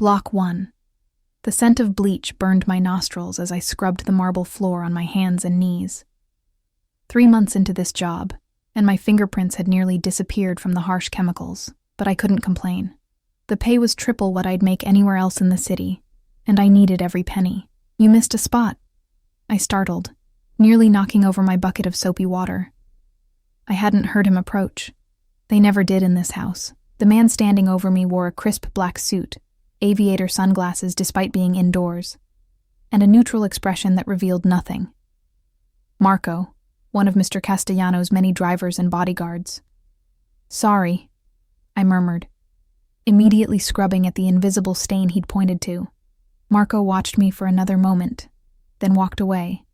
Block 1. The scent of bleach burned my nostrils as I scrubbed the marble floor on my hands and knees. 3 months into this job, and my fingerprints had nearly disappeared from the harsh chemicals, but I couldn't complain. The pay was triple what I'd make anywhere else in the city, and I needed every penny. "You missed a spot," I startled, nearly knocking over my bucket of soapy water. I hadn't heard him approach. They never did in this house. The man standing over me wore a crisp black suit, aviator sunglasses despite being indoors, and a neutral expression that revealed nothing. Marco, one of Mr. Castellano's many drivers and bodyguards. "Sorry," I murmured, immediately scrubbing at the invisible stain he'd pointed to. Marco watched me for another moment, then walked away,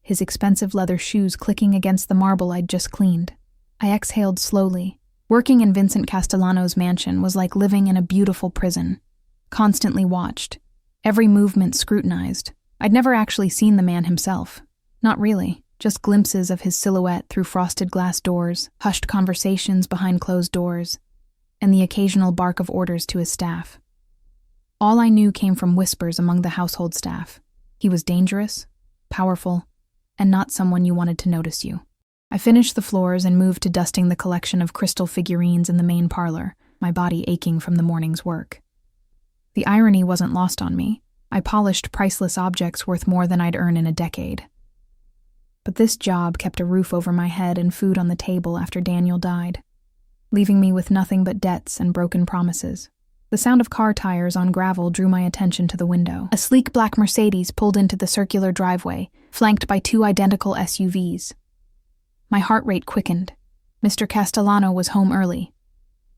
his expensive leather shoes clicking against the marble I'd just cleaned. I exhaled slowly. Working in Vincent Castellano's mansion was like living in a beautiful prison, constantly watched, every movement scrutinized. I'd never actually seen the man himself. Not really, just glimpses of his silhouette through frosted glass doors, hushed conversations behind closed doors, and the occasional bark of orders to his staff. All I knew came from whispers among the household staff. He was dangerous, powerful, and not someone you wanted to notice you. I finished the floors and moved to dusting the collection of crystal figurines in the main parlor, my body aching from the morning's work. The irony wasn't lost on me. I polished priceless objects worth more than I'd earn in a decade. But this job kept a roof over my head and food on the table after Daniel died, leaving me with nothing but debts and broken promises. The sound of car tires on gravel drew my attention to the window. A sleek black Mercedes pulled into the circular driveway, flanked by 2 identical SUVs. My heart rate quickened. Mr. Castellano was home early.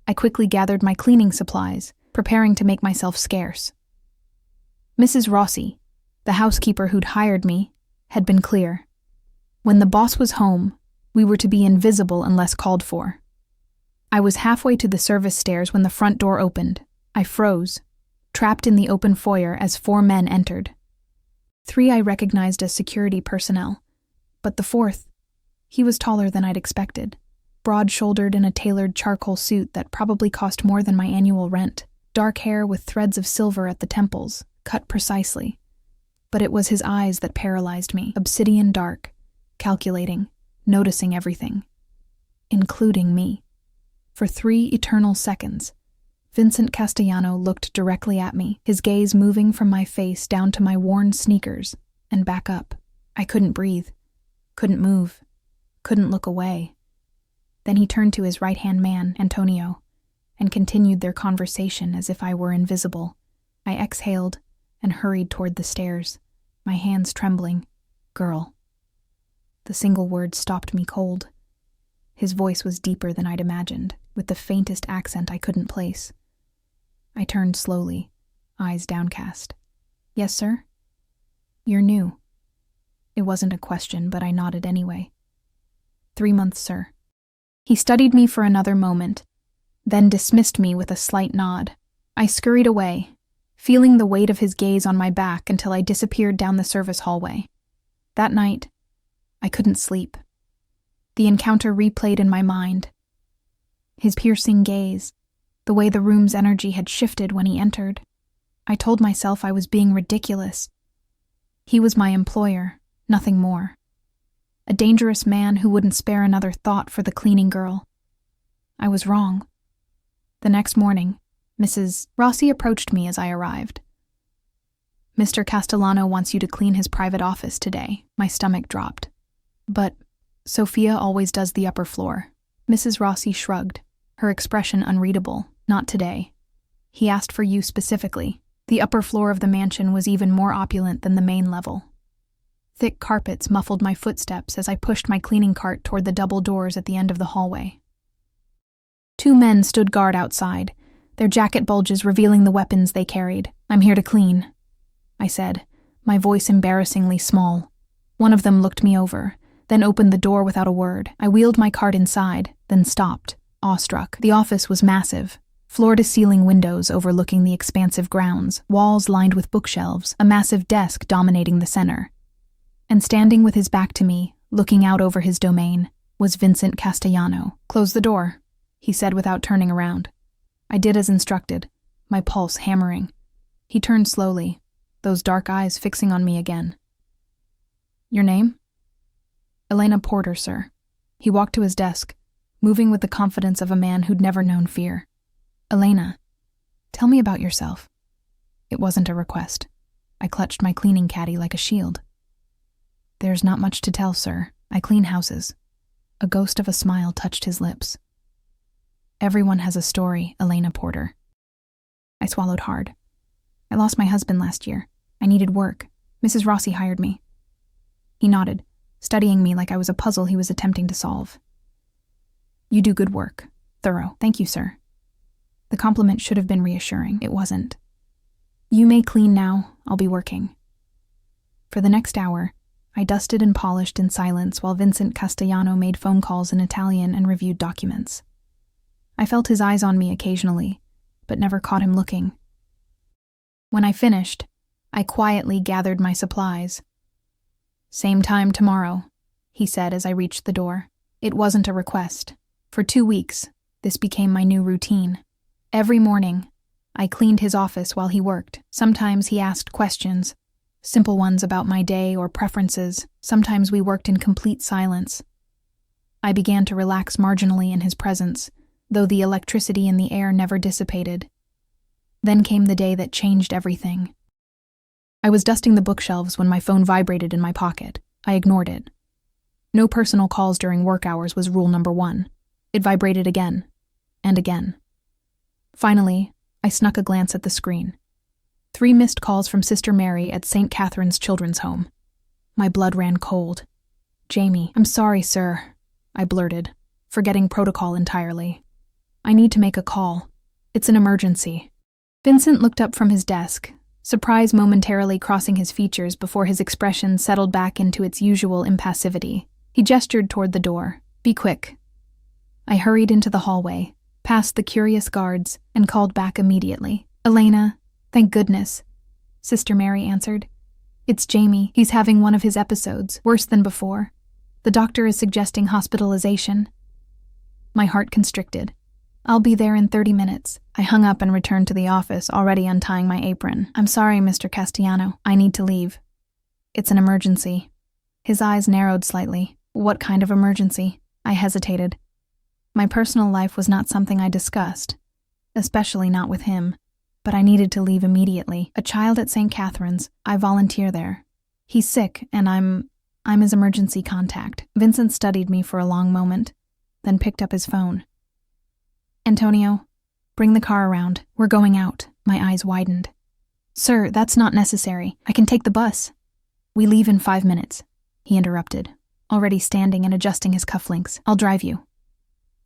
I quickly gathered my cleaning supplies, preparing to make myself scarce. Mrs. Rossi, the housekeeper who'd hired me, had been clear. When the boss was home, we were to be invisible unless called for. I was halfway to the service stairs when the front door opened. I froze, trapped in the open foyer as 4 men entered. 3 I recognized as security personnel, but the 4th, he was taller than I'd expected, broad-shouldered in a tailored charcoal suit that probably cost more than my annual rent, dark hair with threads of silver at the temples, cut precisely. But it was his eyes that paralyzed me, obsidian dark, calculating, noticing everything, including me. For 3 eternal seconds, Vincent Castellano looked directly at me, his gaze moving from my face down to my worn sneakers and back up. I couldn't breathe, couldn't move, couldn't look away. Then he turned to his right-hand man, Antonio, and continued their conversation as if I were invisible. I exhaled and hurried toward the stairs, my hands trembling. "Girl." The single word stopped me cold. His voice was deeper than I'd imagined, with the faintest accent I couldn't place. I turned slowly, eyes downcast. "Yes, sir?" "You're new." It wasn't a question, but I nodded anyway. 3 months, sir." He studied me for another moment, then dismissed me with a slight nod. I scurried away, feeling the weight of his gaze on my back until I disappeared down the service hallway. That night, I couldn't sleep. The encounter replayed in my mind. His piercing gaze, the way the room's energy had shifted when he entered. I told myself I was being ridiculous. He was my employer, nothing more. A dangerous man who wouldn't spare another thought for the cleaning girl. I was wrong. The next morning, Mrs. Rossi approached me as I arrived. "Mr. Castellano wants you to clean his private office today." My stomach dropped. "But Sophia always does the upper floor." Mrs. Rossi shrugged, her expression unreadable. "Not today. He asked for you specifically." The upper floor of the mansion was even more opulent than the main level. Thick carpets muffled my footsteps as I pushed my cleaning cart toward the double doors at the end of the hallway. 2 men stood guard outside, their jacket bulges revealing the weapons they carried. "I'm here to clean," I said, my voice embarrassingly small. One of them looked me over, then opened the door without a word. I wheeled my cart inside, then stopped, awestruck. The office was massive, floor-to-ceiling windows overlooking the expansive grounds, walls lined with bookshelves, a massive desk dominating the center. And standing with his back to me, looking out over his domain, was Vincent Castellano. "Close the door," he said without turning around. I did as instructed, my pulse hammering. He turned slowly, those dark eyes fixing on me again. Your name? Elena Porter, sir. He walked to his desk, moving with the confidence of a man who'd never known fear. Elena, tell me about yourself. It wasn't a request. I clutched my cleaning caddy like a shield. There's not much to tell, sir. I clean houses. A ghost of a smile touched his lips. Everyone has a story, Elena Porter. I swallowed hard. I lost my husband last year. I needed work. Mrs. Rossi hired me. He nodded, studying me like I was a puzzle he was attempting to solve. You do good work. Thorough. Thank you, sir. The compliment should have been reassuring. It wasn't. You may clean now. I'll be working. For the next hour, I dusted and polished in silence while Vincent Castellano made phone calls in Italian and reviewed documents. I felt his eyes on me occasionally, but never caught him looking. When I finished, I quietly gathered my supplies. Same time tomorrow, he said as I reached the door. It wasn't a request. For 2 weeks, this became my new routine. Every morning, I cleaned his office while he worked. Sometimes he asked questions, simple ones about my day or preferences. Sometimes we worked in complete silence. I began to relax marginally in his presence, though the electricity in the air never dissipated. Then came the day that changed everything. I was dusting the bookshelves when my phone vibrated in my pocket. I ignored it. No personal calls during work hours was rule number 1. It vibrated again, and again. Finally, I snuck a glance at the screen. 3 missed calls from Sister Mary at St. Catherine's Children's Home. My blood ran cold. Jamie, I'm sorry, sir, I blurted, forgetting protocol entirely. I need to make a call. It's an emergency. Vincent looked up from his desk, surprise momentarily crossing his features before his expression settled back into its usual impassivity. He gestured toward the door. Be quick. I hurried into the hallway, past the curious guards, and called back immediately. Elena, thank goodness, Sister Mary answered. It's Jamie. He's having one of his episodes, worse than before. The doctor is suggesting hospitalization. My heart constricted. I'll be there in 30 minutes. I hung up and returned to the office, already untying my apron. I'm sorry, Mr. Castellano. I need to leave. It's an emergency. His eyes narrowed slightly. What kind of emergency? I hesitated. My personal life was not something I discussed, especially not with him, but I needed to leave immediately. A child at St. Catherine's. I volunteer there. He's sick, and I'm his emergency contact. Vincent studied me for a long moment, then picked up his phone. Antonio, bring the car around. We're going out. My eyes widened. Sir, that's not necessary. I can take the bus. We leave in 5 minutes, he interrupted, already standing and adjusting his cufflinks. I'll drive you.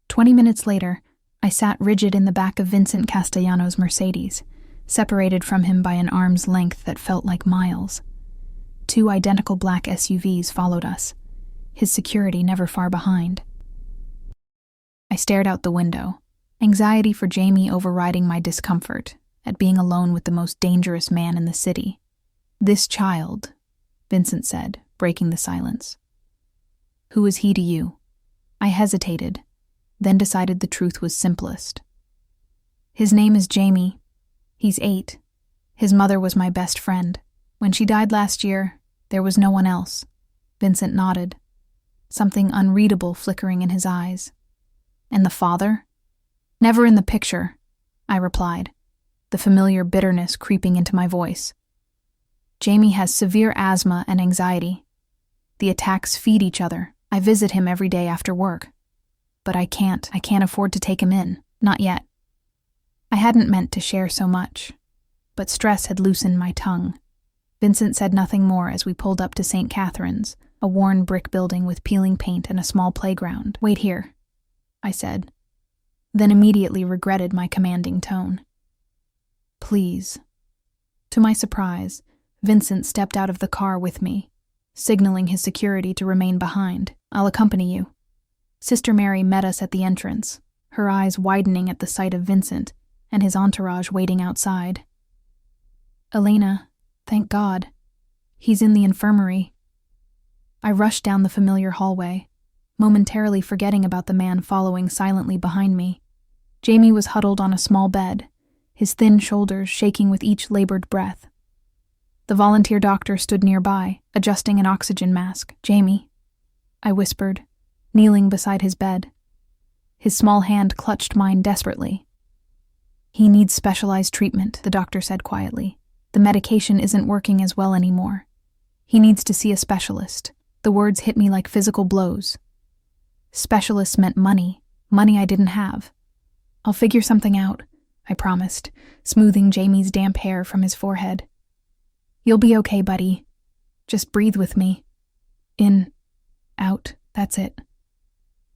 20 minutes later, I sat rigid in the back of Vincent Castellano's Mercedes, separated from him by an arm's length that felt like miles. 2 identical black SUVs followed us, his security never far behind. I stared out the window, anxiety for Jamie overriding my discomfort at being alone with the most dangerous man in the city. This child, Vincent said, breaking the silence. Who is he to you? I hesitated, then decided the truth was simplest. His name is Jamie. He's 8. His mother was my best friend. When she died last year, there was no one else. Vincent nodded, something unreadable flickering in his eyes. And the father? Never in the picture, I replied, the familiar bitterness creeping into my voice. Jamie has severe asthma and anxiety. The attacks feed each other. I visit him every day after work. But I can't afford to take him in. Not yet. I hadn't meant to share so much, but stress had loosened my tongue. Vincent said nothing more as we pulled up to St. Catherine's, a worn brick building with peeling paint and a small playground. Wait here, I said, then immediately regretted my commanding tone. Please. To my surprise, Vincent stepped out of the car with me, signaling his security to remain behind. I'll accompany you. Sister Mary met us at the entrance, her eyes widening at the sight of Vincent and his entourage waiting outside. Elena, thank God. He's in the infirmary. I rushed down the familiar hallway, momentarily forgetting about the man following silently behind me. Jamie was huddled on a small bed, his thin shoulders shaking with each labored breath. The volunteer doctor stood nearby, adjusting an oxygen mask. "Jamie," I whispered, kneeling beside his bed. His small hand clutched mine desperately. "He needs specialized treatment," the doctor said quietly. "The medication isn't working as well anymore. He needs to see a specialist." The words hit me like physical blows. Specialists meant money I didn't have. "I'll figure something out," I promised, smoothing Jamie's damp hair from his forehead. "You'll be okay, buddy. Just breathe with me. In, out, that's it."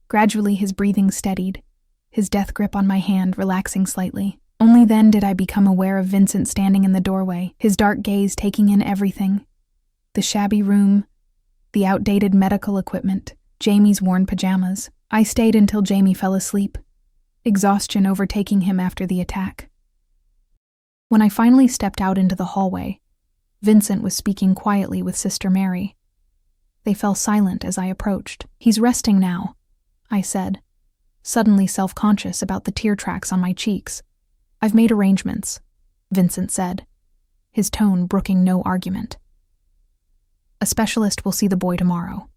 Gradually his breathing steadied, his death grip on my hand relaxing slightly. Only then did I become aware of Vincent standing in the doorway, his dark gaze taking in everything. The shabby room, the outdated medical equipment, Jamie's worn pajamas. I stayed until Jamie fell asleep, exhaustion overtaking him after the attack. When I finally stepped out into the hallway, Vincent was speaking quietly with Sister Mary. They fell silent as I approached. "He's resting now," I said, suddenly self-conscious about the tear tracks on my cheeks. "I've made arrangements," Vincent said, his tone brooking no argument. "A specialist will see the boy tomorrow.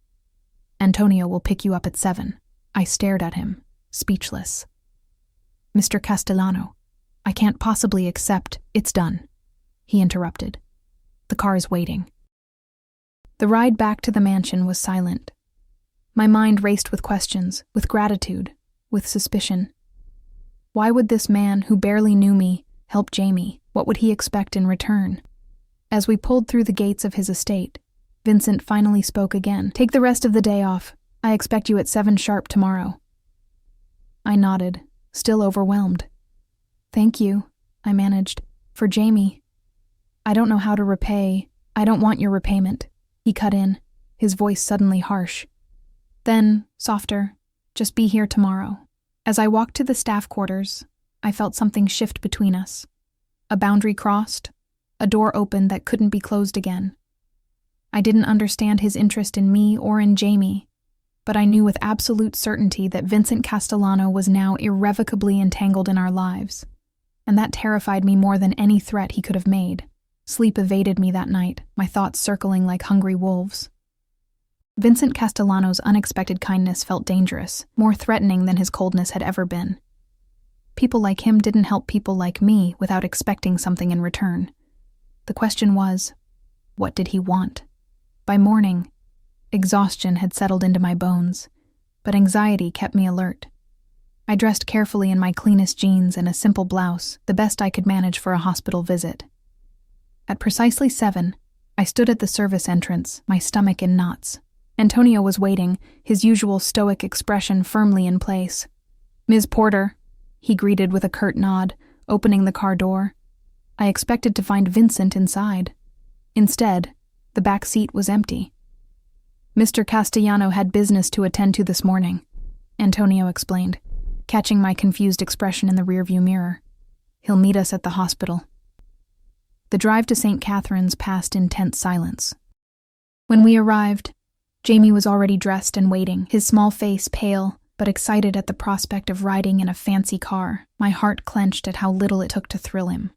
Antonio will pick you up at 7. I stared at him, speechless. "Mr. Castellano, I can't possibly accept—" "It's done," he interrupted. "The car is waiting." The ride back to the mansion was silent. My mind raced with questions, with gratitude, with suspicion. Why would this man, who barely knew me, help Jamie? What would he expect in return? As we pulled through the gates of his estate, Vincent finally spoke again. "Take the rest of the day off. I expect you at 7 sharp tomorrow." I nodded, still overwhelmed. "Thank you," I managed. "For Jamie. I don't know how to repay—" "I don't want your repayment," he cut in, his voice suddenly harsh. Then, softer, "Just be here tomorrow." As I walked to the staff quarters, I felt something shift between us. A boundary crossed, a door opened that couldn't be closed again. I didn't understand his interest in me or in Jamie, but I knew with absolute certainty that Vincent Castellano was now irrevocably entangled in our lives, and that terrified me more than any threat he could have made. Sleep evaded me that night, my thoughts circling like hungry wolves. Vincent Castellano's unexpected kindness felt dangerous, more threatening than his coldness had ever been. People like him didn't help people like me without expecting something in return. The question was, what did he want? By morning, exhaustion had settled into my bones, but anxiety kept me alert. I dressed carefully in my cleanest jeans and a simple blouse, the best I could manage for a hospital visit. At precisely 7, I stood at the service entrance, my stomach in knots. Antonio was waiting, his usual stoic expression firmly in place. "Ms. Porter," he greeted with a curt nod, opening the car door. I expected to find Vincent inside. Instead, the back seat was empty. "Mr. Castellano had business to attend to this morning," Antonio explained, catching my confused expression in the rearview mirror. "He'll meet us at the hospital." The drive to St. Catherine's passed in tense silence. When we arrived, Jamie was already dressed and waiting, his small face pale, but excited at the prospect of riding in a fancy car. My heart clenched at how little it took to thrill him.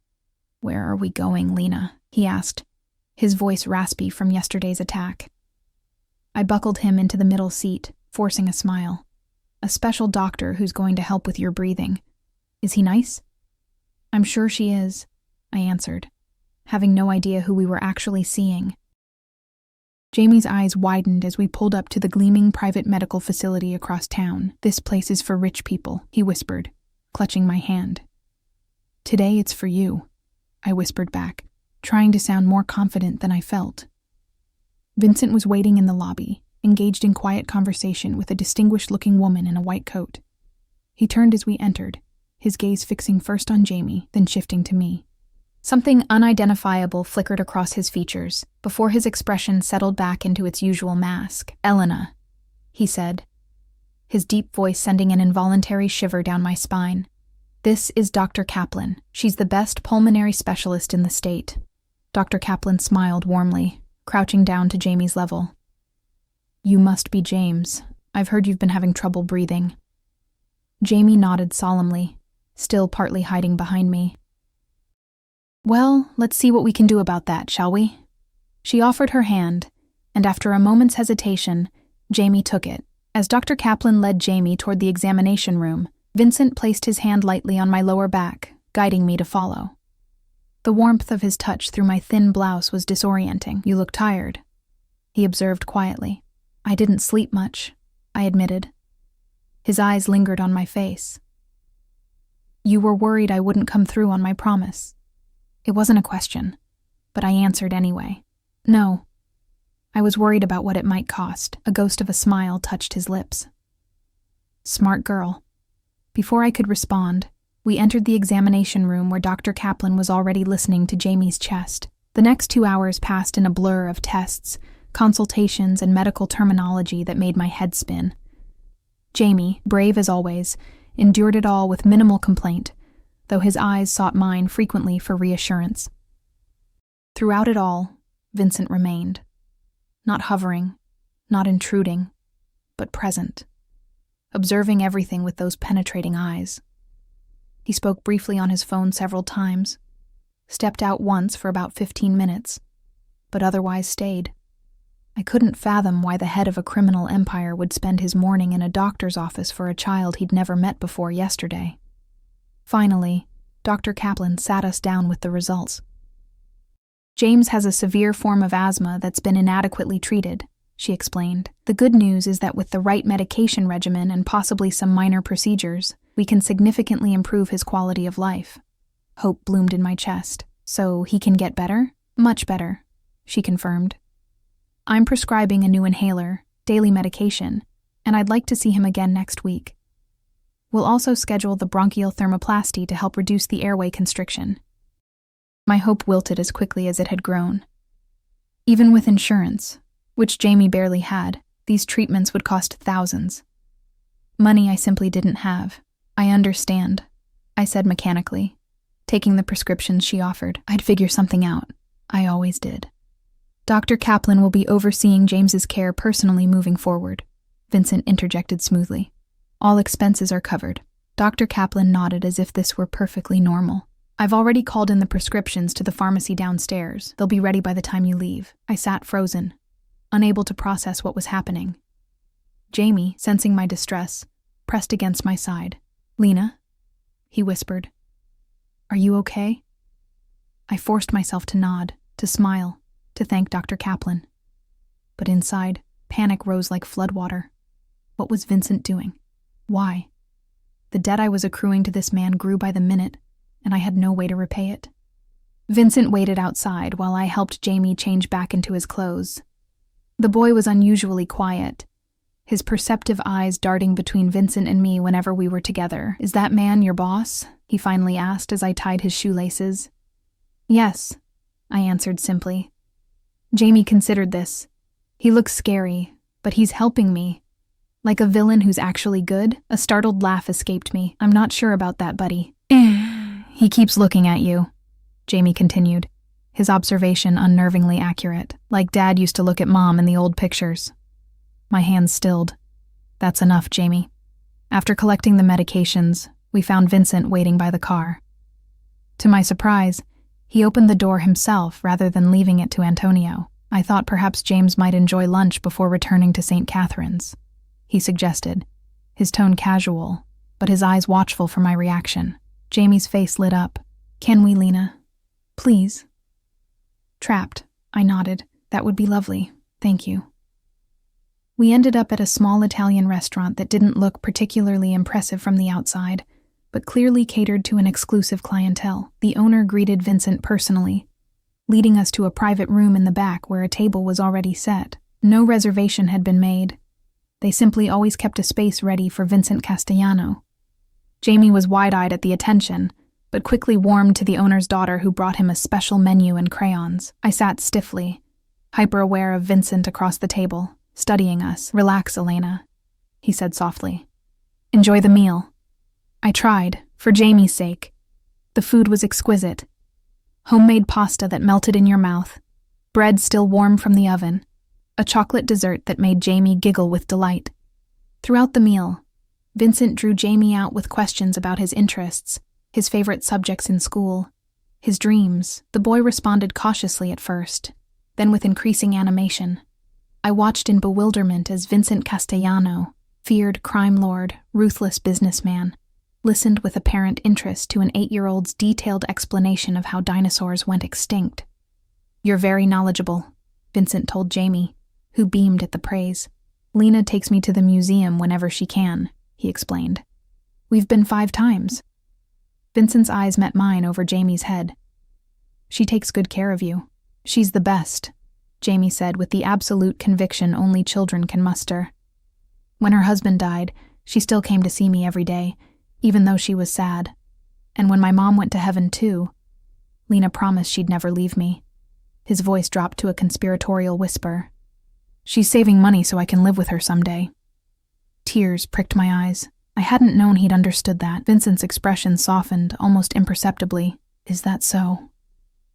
"Where are we going, Lena?" he asked, his voice raspy from yesterday's attack. I buckled him into the middle seat, forcing a smile. "A special doctor who's going to help with your breathing. Is he nice?" "I'm sure she is," I answered, having no idea who we were actually seeing. Jamie's eyes widened as we pulled up to the gleaming private medical facility across town. "This place is for rich people," he whispered, clutching my hand. "Today it's for you," I whispered back, trying to sound more confident than I felt. Vincent was waiting in the lobby, engaged in quiet conversation with a distinguished-looking woman in a white coat. He turned as we entered, his gaze fixing first on Jamie, then shifting to me. Something unidentifiable flickered across his features, before his expression settled back into its usual mask. "Elena," he said, his deep voice sending an involuntary shiver down my spine. "This is Dr. Kaplan. She's the best pulmonary specialist in the state." Dr. Kaplan smiled warmly, crouching down to Jamie's level. "You must be James. I've heard you've been having trouble breathing." Jamie nodded solemnly, still partly hiding behind me. Well, let's see what we can do about that, shall we? She offered her hand, and after a moment's hesitation, Jamie took it. As Dr. Kaplan led Jamie toward the examination room, Vincent placed his hand lightly on my lower back, guiding me to follow. The warmth of his touch through my thin blouse was disorienting. "You look tired," he observed quietly. "I didn't sleep much," I admitted. His eyes lingered on my face. "You were worried I wouldn't come through on my promise." It wasn't a question, but I answered anyway. "No. I was worried about what it might cost." A ghost of a smile touched his lips. "Smart girl." Before I could respond, we entered the examination room where Dr. Kaplan was already listening to Jamie's chest. The next 2 hours passed in a blur of tests, consultations, and medical terminology that made my head spin. Jamie, brave as always, endured it all with minimal complaint, though his eyes sought mine frequently for reassurance. Throughout it all, Vincent remained. Not hovering, not intruding, but present, observing everything with those penetrating eyes. He spoke briefly on his phone several times, stepped out once for about 15 minutes, but otherwise stayed. I couldn't fathom why the head of a criminal empire would spend his morning in a doctor's office for a child he'd never met before yesterday. Finally, Dr. Kaplan sat us down with the results. "James has a severe form of asthma that's been inadequately treated," she explained. "The good news is that with the right medication regimen and possibly some minor procedures, we can significantly improve his quality of life." Hope bloomed in my chest. "So he can get better?" "Much better," she confirmed. "I'm prescribing a new inhaler, daily medication, and I'd like to see him again next week. We'll also schedule the bronchial thermoplasty to help reduce the airway constriction." My hope wilted as quickly as it had grown. Even with insurance, which Jamie barely had, these treatments would cost thousands. Money I simply didn't have. "I understand," I said mechanically, taking the prescriptions she offered. "I'd figure something out. I always did." "Dr. Kaplan will be overseeing James's care personally moving forward," Vincent interjected smoothly. "All expenses are covered." Dr. Kaplan nodded as if this were perfectly normal. "I've already called in the prescriptions to the pharmacy downstairs. They'll be ready by the time you leave." I sat frozen, unable to process what was happening. Jamie, sensing my distress, pressed against my side. "Lena?" he whispered. "Are you okay?" I forced myself to nod, to smile, to thank Dr. Kaplan. But inside, panic rose like floodwater. What was Vincent doing? Why? The debt I was accruing to this man grew by the minute, and I had no way to repay it. Vincent waited outside while I helped Jamie change back into his clothes. The boy was unusually quiet, his perceptive eyes darting between Vincent and me whenever we were together. "Is that man your boss?" he finally asked as I tied his shoelaces. "Yes," I answered simply. Jamie considered this. "He looks scary, but he's helping me. Like a villain who's actually good?" A startled laugh escaped me. "I'm not sure about that, buddy." "He keeps looking at you," Jamie continued, his observation unnervingly accurate, "like Dad used to look at Mom in the old pictures." My hands stilled. "That's enough, Jamie." After collecting the medications, we found Vincent waiting by the car. To my surprise, he opened the door himself rather than leaving it to Antonio. "I thought perhaps James might enjoy lunch before returning to St. Catherine's," he suggested, his tone casual, but his eyes watchful for my reaction. Jamie's face lit up. "Can we, Lena? Please?" "Trapped," I nodded. "That would be lovely. Thank you." We ended up at a small Italian restaurant that didn't look particularly impressive from the outside, but clearly catered to an exclusive clientele. The owner greeted Vincent personally, leading us to a private room in the back where a table was already set. No reservation had been made. They simply always kept a space ready for Vincent Castellano. Jamie was wide-eyed at the attention, but quickly warmed to the owner's daughter who brought him a special menu and crayons. I sat stiffly, hyper-aware of Vincent across the table, studying us. "Relax, Elena," he said softly. "Enjoy the meal." I tried, for Jamie's sake. The food was exquisite. Homemade pasta that melted in your mouth, bread still warm from the oven, a chocolate dessert that made Jamie giggle with delight. Throughout the meal, Vincent drew Jamie out with questions about his interests, his favorite subjects in school, His dreams. The boy responded cautiously at first, then with increasing animation. I watched in bewilderment as Vincent Castellano, feared crime lord, ruthless businessman, listened with apparent interest to an 8-year-old's detailed explanation of how dinosaurs went extinct. "You're very knowledgeable," Vincent told Jamie, who beamed at the praise. "Lena takes me to the museum whenever she can," he explained. "We've been 5 times. Vincent's eyes met mine over Jamie's head. "She takes good care of you. She's the best," Jamie said with the absolute conviction only children can muster. "When her husband died, she still came to see me every day, even though she was sad. And when my mom went to heaven too, Lena promised she'd never leave me." His voice dropped to a conspiratorial whisper. "She's saving money so I can live with her someday." Tears pricked my eyes. I hadn't known he'd understood that. Vincent's expression softened, almost imperceptibly. "Is that so?"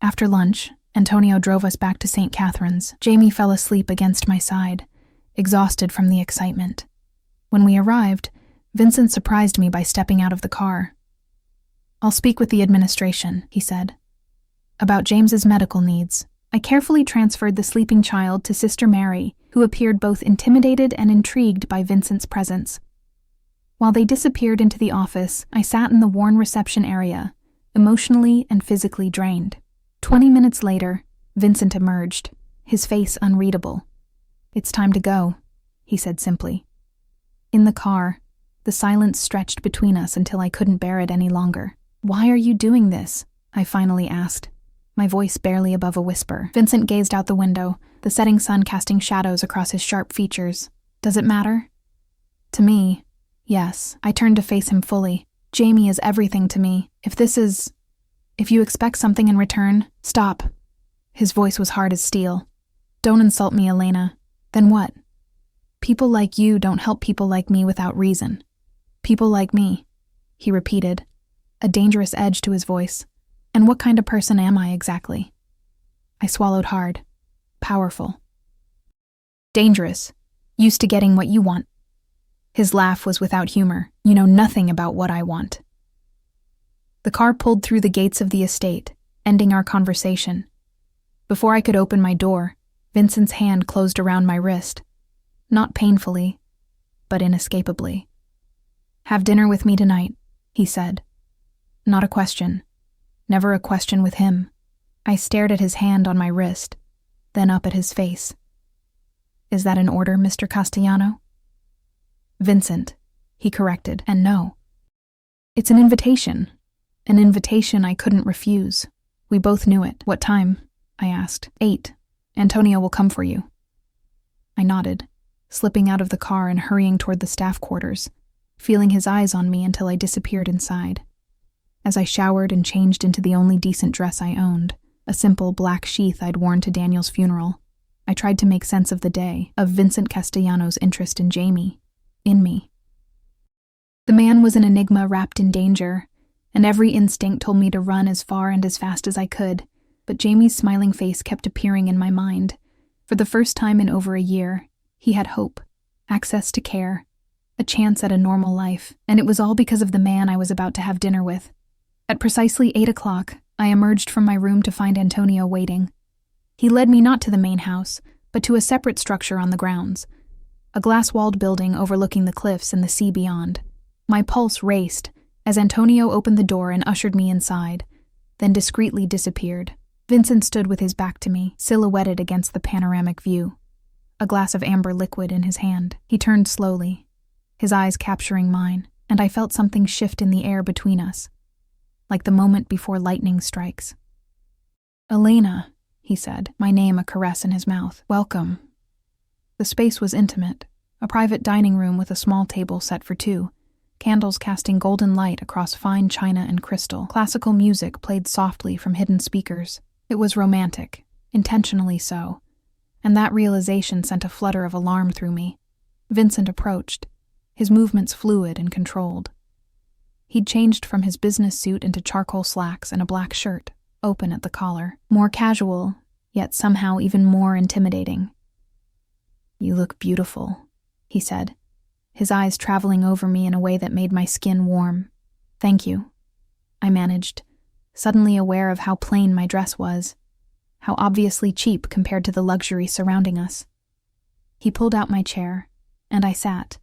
After lunch, Antonio drove us back to St. Catherine's. Jamie fell asleep against my side, exhausted from the excitement. When we arrived, Vincent surprised me by stepping out of the car. "I'll speak with the administration," he said. "About James's medical needs." I carefully transferred the sleeping child to Sister Mary, who appeared both intimidated and intrigued by Vincent's presence. While they disappeared into the office, I sat in the worn reception area, emotionally and physically drained. 20 minutes later, Vincent emerged, his face unreadable. "It's time to go," he said simply. In the car, the silence stretched between us until I couldn't bear it any longer. "Why are you doing this?" I finally asked, my voice barely above a whisper. Vincent gazed out the window, the setting sun casting shadows across his sharp features. "Does it matter?" "To me, yes." I turned to face him fully. "Jamie is everything to me. If you expect something in return, stop." His voice was hard as steel. "Don't insult me, Elena." "Then what?" "People like you don't help people like me without reason." "People like me," he repeated, a dangerous edge to his voice. "And what kind of person am I exactly?" I swallowed hard. "Powerful." "Dangerous. Used to getting what you want." His laugh was without humor. "You know nothing about what I want." The car pulled through the gates of the estate, ending our conversation. Before I could open my door, Vincent's hand closed around my wrist. Not painfully, but inescapably. "Have dinner with me tonight," he said. Not a question. Never a question with him. I stared at his hand on my wrist, then up at his face. "Is that an order, Mr. Castellano?" "Vincent," he corrected, and no. "It's an invitation. An invitation I couldn't refuse." We both knew it. "What time?" I asked. 8. "Antonio will come for you." I nodded, slipping out of the car and hurrying toward the staff quarters, feeling his eyes on me until I disappeared inside. As I showered and changed into the only decent dress I owned, a simple black sheath I'd worn to Daniel's funeral, I tried to make sense of the day, of Vincent Castellano's interest in Jamie, in me. The man was an enigma wrapped in danger, and every instinct told me to run as far and as fast as I could, but Jamie's smiling face kept appearing in my mind. For the first time in over a year, he had hope, access to care, a chance at a normal life, and it was all because of the man I was about to have dinner with. At precisely 8 o'clock, I emerged from my room to find Antonio waiting. He led me not to the main house, but to a separate structure on the grounds, a glass-walled building overlooking the cliffs and the sea beyond. My pulse raced as Antonio opened the door and ushered me inside, then discreetly disappeared. Vincent stood with his back to me, silhouetted against the panoramic view, a glass of amber liquid in his hand. He turned slowly, his eyes capturing mine, and I felt something shift in the air between us, like the moment before lightning strikes. "Elena," he said, my name a caress in his mouth. "Welcome." The space was intimate, a private dining room with a small table set for 2, candles casting golden light across fine china and crystal. Classical music played softly from hidden speakers. It was romantic, intentionally so, and that realization sent a flutter of alarm through me. Vincent approached, his movements fluid and controlled. He'd changed from his business suit into charcoal slacks and a black shirt, open at the collar, more casual, yet somehow even more intimidating. "You look beautiful," he said, his eyes traveling over me in a way that made my skin warm. "Thank you," I managed, suddenly aware of how plain my dress was, how obviously cheap compared to the luxury surrounding us. He pulled out my chair, and I sat,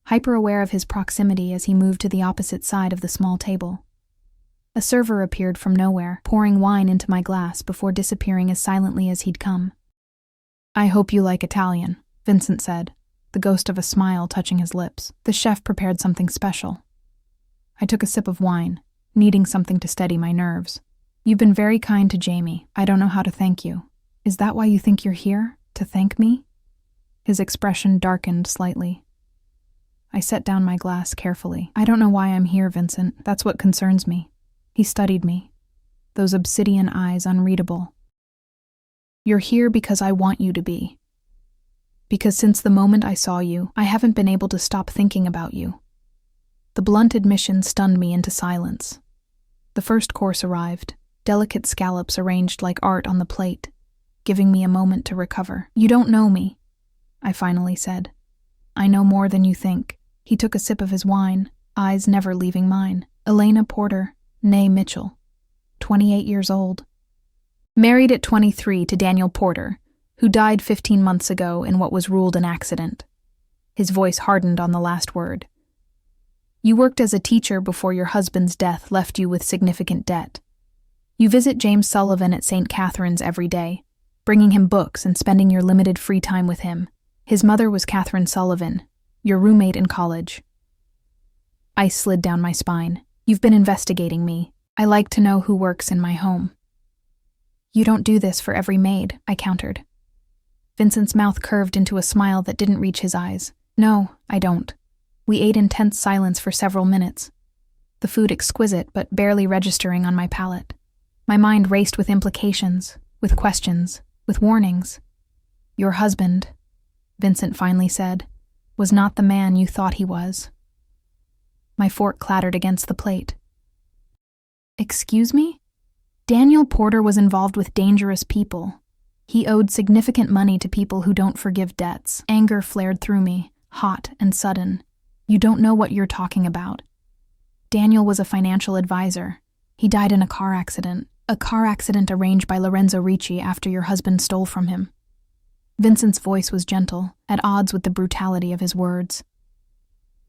hyper-aware of his proximity as he moved to the opposite side of the small table. A server appeared from nowhere, pouring wine into my glass before disappearing as silently as he'd come. "I hope you like Italian," Vincent said, the ghost of a smile touching his lips. "The chef prepared something special." I took a sip of wine, needing something to steady my nerves. "You've been very kind to Jamie. I don't know how to thank you. Is that why you think you're here? To thank me?" His expression darkened slightly. I set down my glass carefully. "I don't know why I'm here, Vincent. That's what concerns me." He studied me, those obsidian eyes unreadable. "You're here because I want you to be. Because since the moment I saw you, I haven't been able to stop thinking about you." The blunt admission stunned me into silence. The first course arrived, delicate scallops arranged like art on the plate, giving me a moment to recover. "You don't know me," I finally said. "I know more than you think." He took a sip of his wine, eyes never leaving mine. "Elena Porter, née Mitchell, 28 years old. Married at 23 to Daniel Porter, who died 15 months ago in what was ruled an accident." His voice hardened on the last word. "You worked as a teacher before your husband's death left you with significant debt. You visit James Sullivan at St. Catherine's every day, bringing him books and spending your limited free time with him. His mother was Catherine Sullivan, your roommate in college." Ice slid down my spine. "You've been investigating me. I like to know who works in my home." "You don't do this for every maid," I countered. Vincent's mouth curved into a smile that didn't reach his eyes. "No, I don't." We ate in tense silence for several minutes, the food exquisite but barely registering on my palate. My mind raced with implications, with questions, with warnings. "Your husband," Vincent finally said, "was not the man you thought he was." My fork clattered against the plate. "Excuse me?" Daniel Porter was involved with dangerous people. He owed significant money to people who don't forgive debts. Anger flared through me, hot and sudden. "You don't know what you're talking about. Daniel was a financial advisor. He died in a car accident arranged by Lorenzo Ricci after your husband stole from him." Vincent's voice was gentle, at odds with the brutality of his words.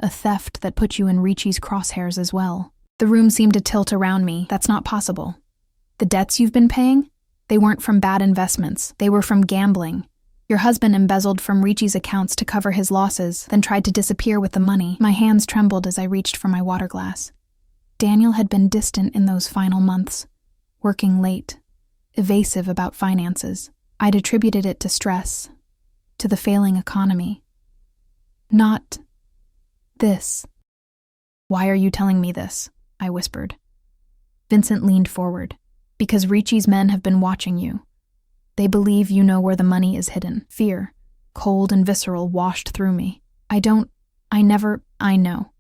"A theft that put you in Ricci's crosshairs as well." The room seemed to tilt around me. "That's not possible. The debts you've been paying? They weren't from bad investments. They were from gambling. Your husband embezzled from Ricci's accounts to cover his losses, then tried to disappear with the money." My hands trembled as I reached for my water glass. Daniel had been distant in those final months, working late, evasive about finances. I'd attributed it to stress, to the failing economy. Not this. "Why are you telling me this?" I whispered. Vincent leaned forward. "Because Ricci's men have been watching you. They believe you know where the money is hidden." Fear, cold and visceral, washed through me. I know."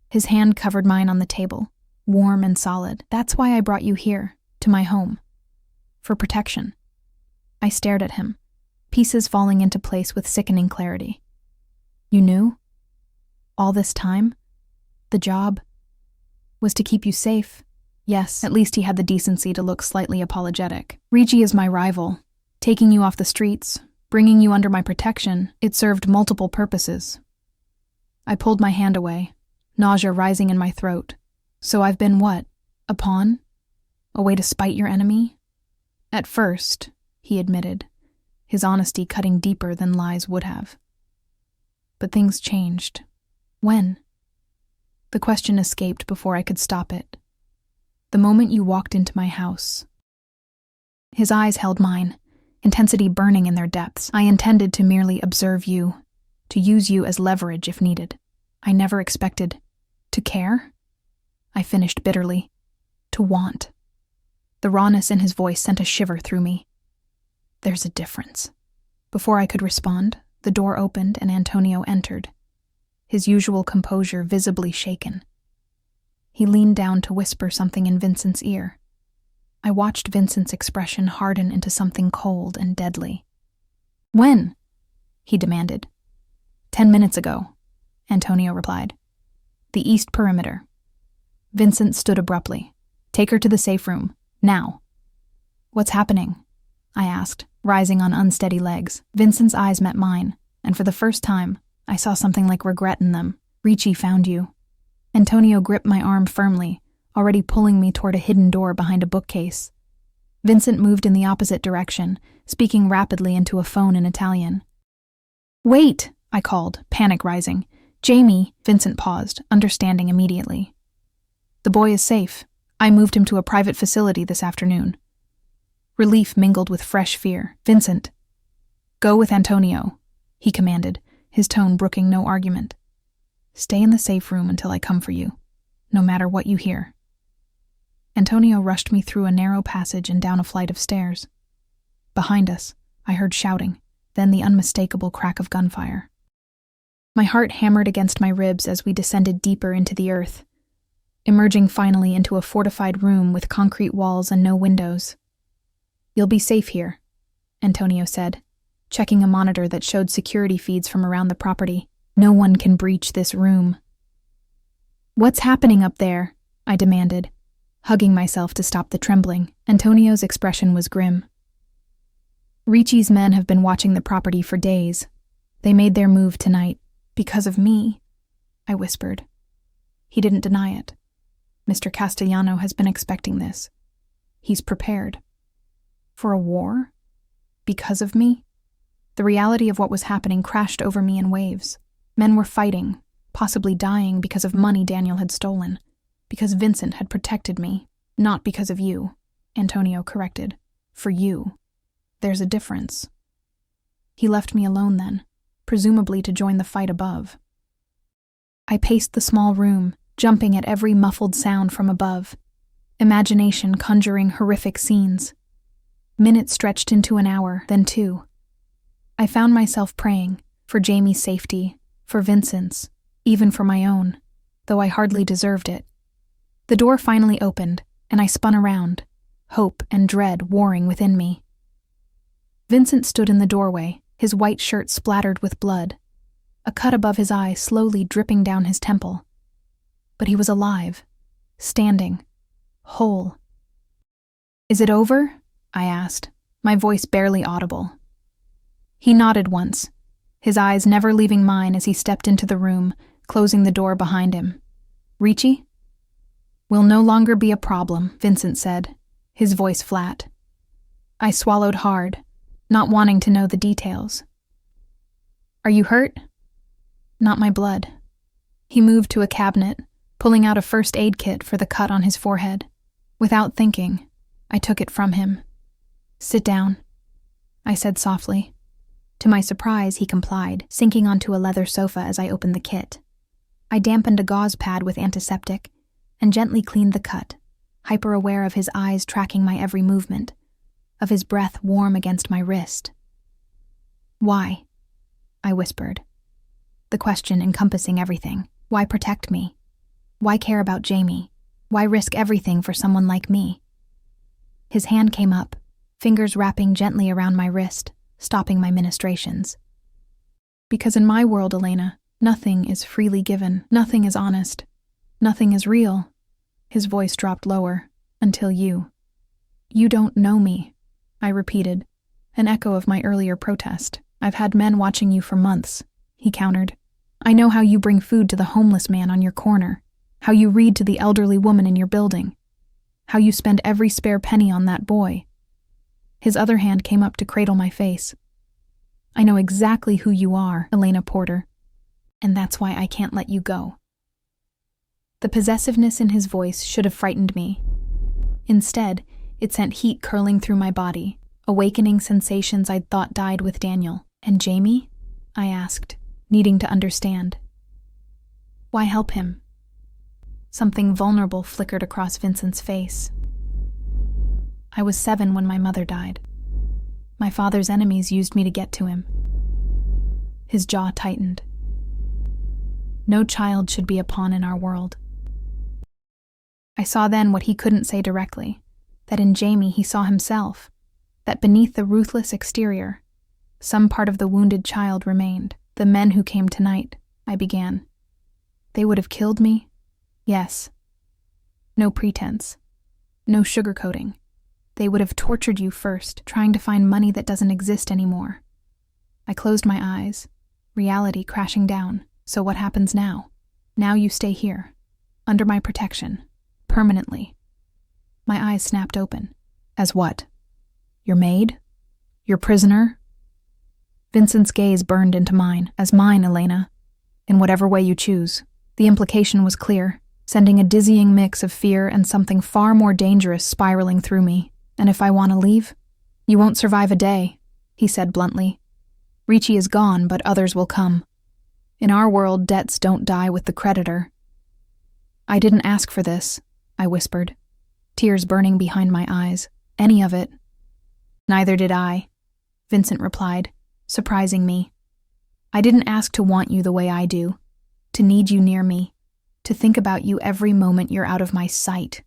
His hand covered mine on the table, warm and solid. "That's why I brought you here, to my home. For protection." I stared at him, pieces falling into place with sickening clarity. "You knew? All this time? The job was to keep you safe?" "Yes." At least he had the decency to look slightly apologetic. "Ricci is my rival. Taking you off the streets, bringing you under my protection, it served multiple purposes." I pulled my hand away, nausea rising in my throat. "So I've been what? A pawn? A way to spite your enemy?" "At first," he admitted, his honesty cutting deeper than lies would have. "But things changed." "When?" The question escaped before I could stop it. "The moment you walked into my house." His eyes held mine, intensity burning in their depths. "I intended to merely observe you, to use you as leverage if needed. I never expected to care," I finished bitterly, "to want." The rawness in his voice sent a shiver through me. "There's a difference." Before I could respond, the door opened and Antonio entered, his usual composure visibly shaken. He leaned down to whisper something in Vincent's ear. I watched Vincent's expression harden into something cold and deadly. "When?" he demanded. 10 minutes ago, Antonio replied. "The east perimeter." Vincent stood abruptly, Take her to the safe room. Now." "What's happening?" I asked, rising on unsteady legs. Vincent's eyes met mine, and for the first time, I saw something like regret in them. "Ricci found you." Antonio gripped my arm firmly, already pulling me toward a hidden door behind a bookcase. Vincent moved in the opposite direction, speaking rapidly into a phone in Italian. "Wait!" I called, panic rising. "Jamie!" Vincent paused, understanding immediately. "The boy is safe. I moved him to a private facility this afternoon." Relief mingled with fresh fear. "Vincent, go with Antonio," he commanded, his tone brooking no argument. "Stay in the safe room until I come for you, no matter what you hear." Antonio rushed me through a narrow passage and down a flight of stairs. Behind us, I heard shouting, then the unmistakable crack of gunfire. My heart hammered against my ribs as we descended deeper into the earth, emerging finally into a fortified room with concrete walls and no windows. "You'll be safe here," Antonio said, checking a monitor that showed security feeds from around the property. "No one can breach this room." "What's happening up there?" I demanded, hugging myself to stop the trembling. Antonio's expression was grim. "Ricci's men have been watching the property for days. They made their move tonight. Because of me," I whispered. He didn't deny it. Mr. Castellano has been expecting this. He's prepared. For a war? Because of me? The reality of what was happening crashed over me in waves. Men were fighting, possibly dying because of money Daniel had stolen. Because Vincent had protected me. "Not because of you," Antonio corrected. "For you. There's a difference." He left me alone then, presumably to join the fight above. I paced the small room, jumping at every muffled sound from above, imagination conjuring horrific scenes. Minutes stretched into an hour, then 2. I found myself praying for Jamie's safety, for Vincent's, even for my own, though I hardly deserved it. The door finally opened, and I spun around, hope and dread warring within me. Vincent stood in the doorway, his white shirt splattered with blood, a cut above his eye slowly dripping down his temple. But he was alive, standing, whole. "Is it over?" I asked, my voice barely audible. He nodded once, his eyes never leaving mine as he stepped into the room, closing the door behind him. "Ricci?" "Will no longer be a problem," Vincent said, his voice flat. I swallowed hard, not wanting to know the details. "Are you hurt?" "Not my blood." He moved to a cabinet, pulling out a first aid kit for the cut on his forehead. Without thinking, I took it from him. "Sit down," I said softly. To my surprise, he complied, sinking onto a leather sofa as I opened the kit. I dampened a gauze pad with antiseptic and gently cleaned the cut, hyper-aware of his eyes tracking my every movement, of his breath warm against my wrist. "Why?" I whispered, the question encompassing everything. Why protect me? Why care about Jamie? Why risk everything for someone like me? His hand came up, fingers wrapping gently around my wrist, stopping my ministrations. "Because in my world, Elena, nothing is freely given, nothing is honest, nothing is real." His voice dropped lower, "until you." "You don't know me," I repeated, an echo of my earlier protest. "I've had men watching you for months," he countered. "I know how you bring food to the homeless man on your corner, how you read to the elderly woman in your building, how you spend every spare penny on that boy." His other hand came up to cradle my face. "I know exactly who you are, Elena Porter, and that's why I can't let you go." The possessiveness in his voice should have frightened me. Instead, it sent heat curling through my body, awakening sensations I'd thought died with Daniel. "And Jamie?" I asked, needing to understand. "Why help him?" Something vulnerable flickered across Vincent's face. "I was 7 when my mother died. My father's enemies used me to get to him." His jaw tightened. "No child should be a pawn in our world." I saw then what he couldn't say directly, that in Jamie he saw himself, that beneath the ruthless exterior, some part of the wounded child remained. "The men who came tonight," I began. "They would have killed me?" "Yes. No pretense. No sugarcoating. They would have tortured you first, trying to find money that doesn't exist anymore. I closed my eyes, reality crashing down. So what happens now? Now you stay here, under my protection, permanently. My eyes snapped open. As what? Your maid? Your prisoner? Vincent's gaze burned into mine. As mine, Elena. In whatever way you choose. The implication was clear, sending a dizzying mix of fear and something far more dangerous spiraling through me. And if I want to leave? You won't survive a day, he said bluntly. Ricci is gone, but others will come. In our world, debts don't die with the creditor. I didn't ask for this, I whispered, tears burning behind my eyes. Any of it. Neither did I, Vincent replied, surprising me. I didn't ask to want you the way I do, to need you near me, to think about you every moment you're out of my sight.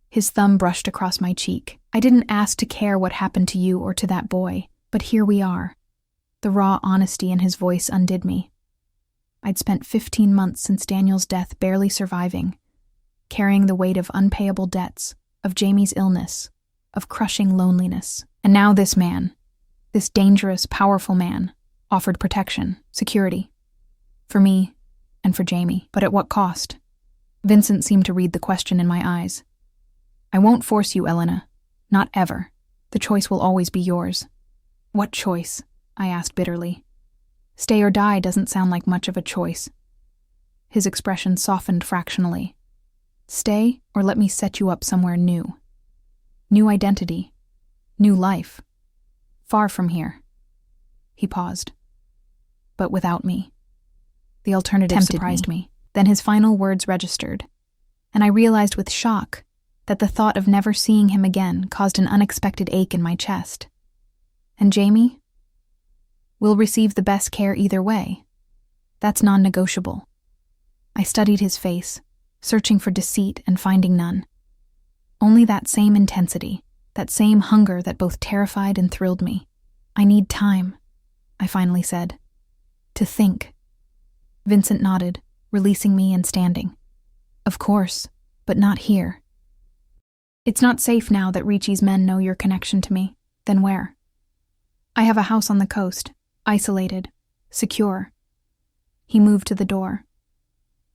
His thumb brushed across my cheek. I didn't ask to care what happened to you or to that boy, but here we are. The raw honesty in his voice undid me. I'd spent 15 months since Daniel's death barely surviving, carrying the weight of unpayable debts, of Jamie's illness, of crushing loneliness. And now this man, this dangerous, powerful man, offered protection, security. For me, and for Jamie. But at what cost? Vincent seemed to read the question in my eyes. I won't force you, Elena. Not ever. The choice will always be yours. What choice? I asked bitterly. Stay or die doesn't sound like much of a choice. His expression softened fractionally. Stay, or let me set you up somewhere new. New identity. New life. Far from here. He paused. But without me. The alternative surprised me. Then his final words registered, and I realized with shock that the thought of never seeing him again caused an unexpected ache in my chest. And Jamie? We'll receive the best care either way. That's non-negotiable. I studied his face, searching for deceit and finding none. Only that same intensity, that same hunger that both terrified and thrilled me. I need time, I finally said. To think. Vincent nodded, releasing me and standing. Of course, but not here. It's not safe now that Ricci's men know your connection to me. Then where? I have a house on the coast, isolated, secure. He moved to the door.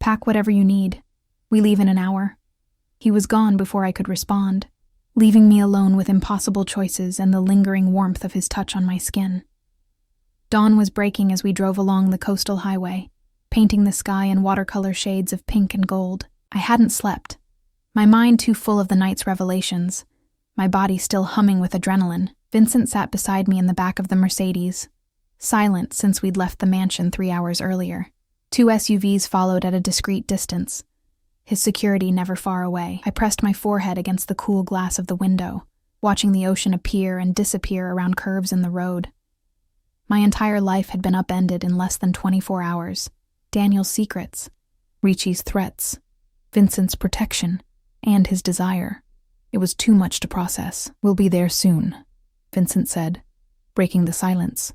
Pack whatever you need. We leave in an hour. He was gone before I could respond, leaving me alone with impossible choices and the lingering warmth of his touch on my skin. Dawn was breaking as we drove along the coastal highway, painting the sky in watercolor shades of pink and gold. I hadn't slept, my mind too full of the night's revelations, my body still humming with adrenaline. Vincent sat beside me in the back of the Mercedes, silent since we'd left the mansion 3 hours earlier. 2 SUVs followed at a discreet distance, his security never far away. I pressed my forehead against the cool glass of the window, watching the ocean appear and disappear around curves in the road. My entire life had been upended in less than 24 hours. Daniel's secrets, Ricci's threats, Vincent's protection, and his desire. It was too much to process. We'll be there soon, Vincent said, breaking the silence.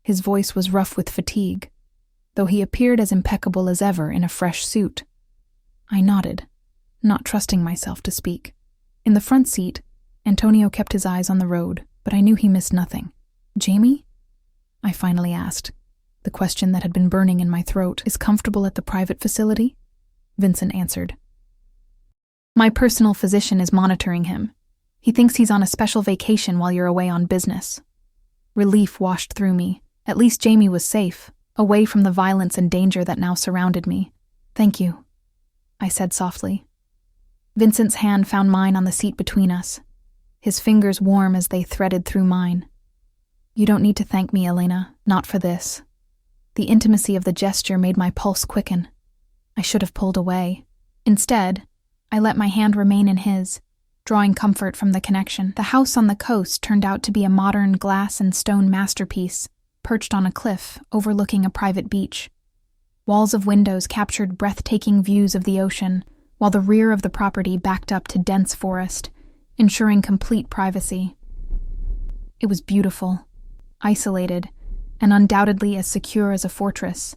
His voice was rough with fatigue, though he appeared as impeccable as ever in a fresh suit. I nodded, not trusting myself to speak. In the front seat, Antonio kept his eyes on the road, but I knew he missed nothing. Jamie? I finally asked, the question that had been burning in my throat. Is comfortable at the private facility? Vincent answered. My personal physician is monitoring him. He thinks he's on a special vacation while you're away on business. Relief washed through me. At least Jamie was safe, away from the violence and danger that now surrounded me. Thank you, I said softly. Vincent's hand found mine on the seat between us, his fingers warm as they threaded through mine. You don't need to thank me, Elena, not for this. The intimacy of the gesture made my pulse quicken. I should have pulled away. Instead, I let my hand remain in his, drawing comfort from the connection. The house on the coast turned out to be a modern glass and stone masterpiece, perched on a cliff overlooking a private beach. Walls of windows captured breathtaking views of the ocean, while the rear of the property backed up to dense forest, ensuring complete privacy. It was beautiful, isolated, and undoubtedly as secure as a fortress.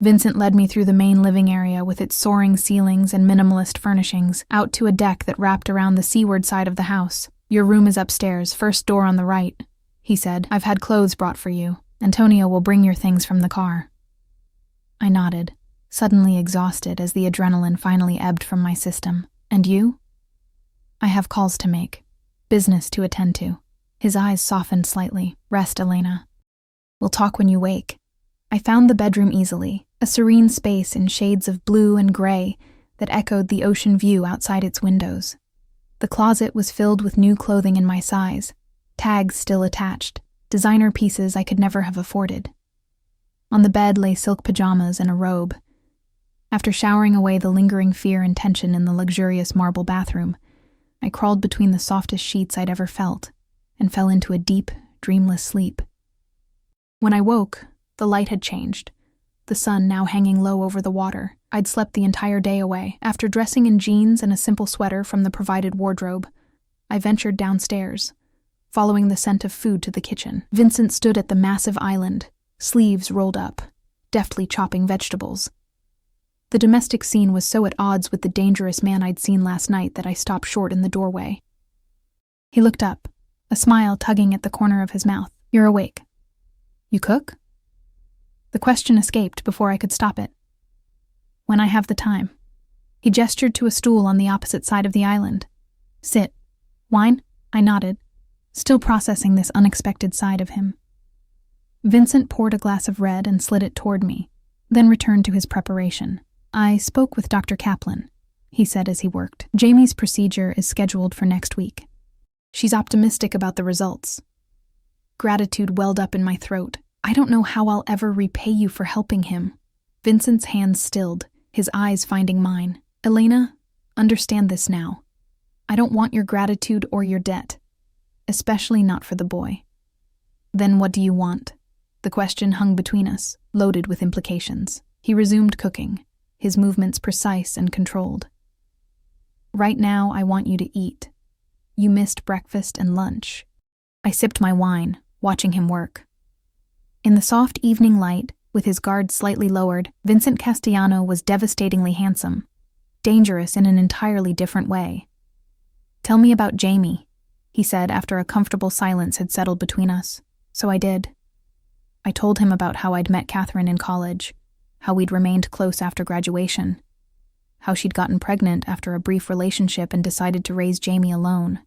Vincent led me through the main living area with its soaring ceilings and minimalist furnishings, out to a deck that wrapped around the seaward side of the house. "Your room is upstairs, first door on the right," he said. "I've had clothes brought for you. Antonio will bring your things from the car." I nodded, suddenly exhausted as the adrenaline finally ebbed from my system. "And you?" "I have calls to make. Business to attend to." His eyes softened slightly. "Rest, Elena. We'll talk when you wake." I found the bedroom easily, a serene space in shades of blue and gray that echoed the ocean view outside its windows. The closet was filled with new clothing in my size, tags still attached, designer pieces I could never have afforded. On the bed lay silk pajamas and a robe. After showering away the lingering fear and tension in the luxurious marble bathroom, I crawled between the softest sheets I'd ever felt and fell into a deep, dreamless sleep. When I woke, the light had changed, the sun now hanging low over the water. I'd slept the entire day away. After dressing in jeans and a simple sweater from the provided wardrobe, I ventured downstairs, following the scent of food to the kitchen. Vincent stood at the massive island, sleeves rolled up, deftly chopping vegetables. The domestic scene was so at odds with the dangerous man I'd seen last night that I stopped short in the doorway. He looked up, a smile tugging at the corner of his mouth. "You're awake. You cook?" The question escaped before I could stop it. "When I have the time." He gestured to a stool on the opposite side of the island. "Sit. Wine?" I nodded, still processing this unexpected side of him. Vincent poured a glass of red and slid it toward me, then returned to his preparation. "I spoke with Dr. Kaplan," he said as he worked. "Jamie's procedure is scheduled for next week. She's optimistic about the results." Gratitude welled up in my throat. "I don't know how I'll ever repay you for helping him." Vincent's hands stilled, his eyes finding mine. "Elena, understand this now. I don't want your gratitude or your debt, especially not for the boy." "Then what do you want?" The question hung between us, loaded with implications. He resumed cooking, his movements precise and controlled. "Right now, I want you to eat. You missed breakfast and lunch." I sipped my wine, watching him work. In the soft evening light, with his guard slightly lowered, Vincent Castellano was devastatingly handsome, dangerous in an entirely different way. "Tell me about Jamie," he said after a comfortable silence had settled between us. So I did. I told him about how I'd met Catherine in college, how we'd remained close after graduation, how she'd gotten pregnant after a brief relationship and decided to raise Jamie alone,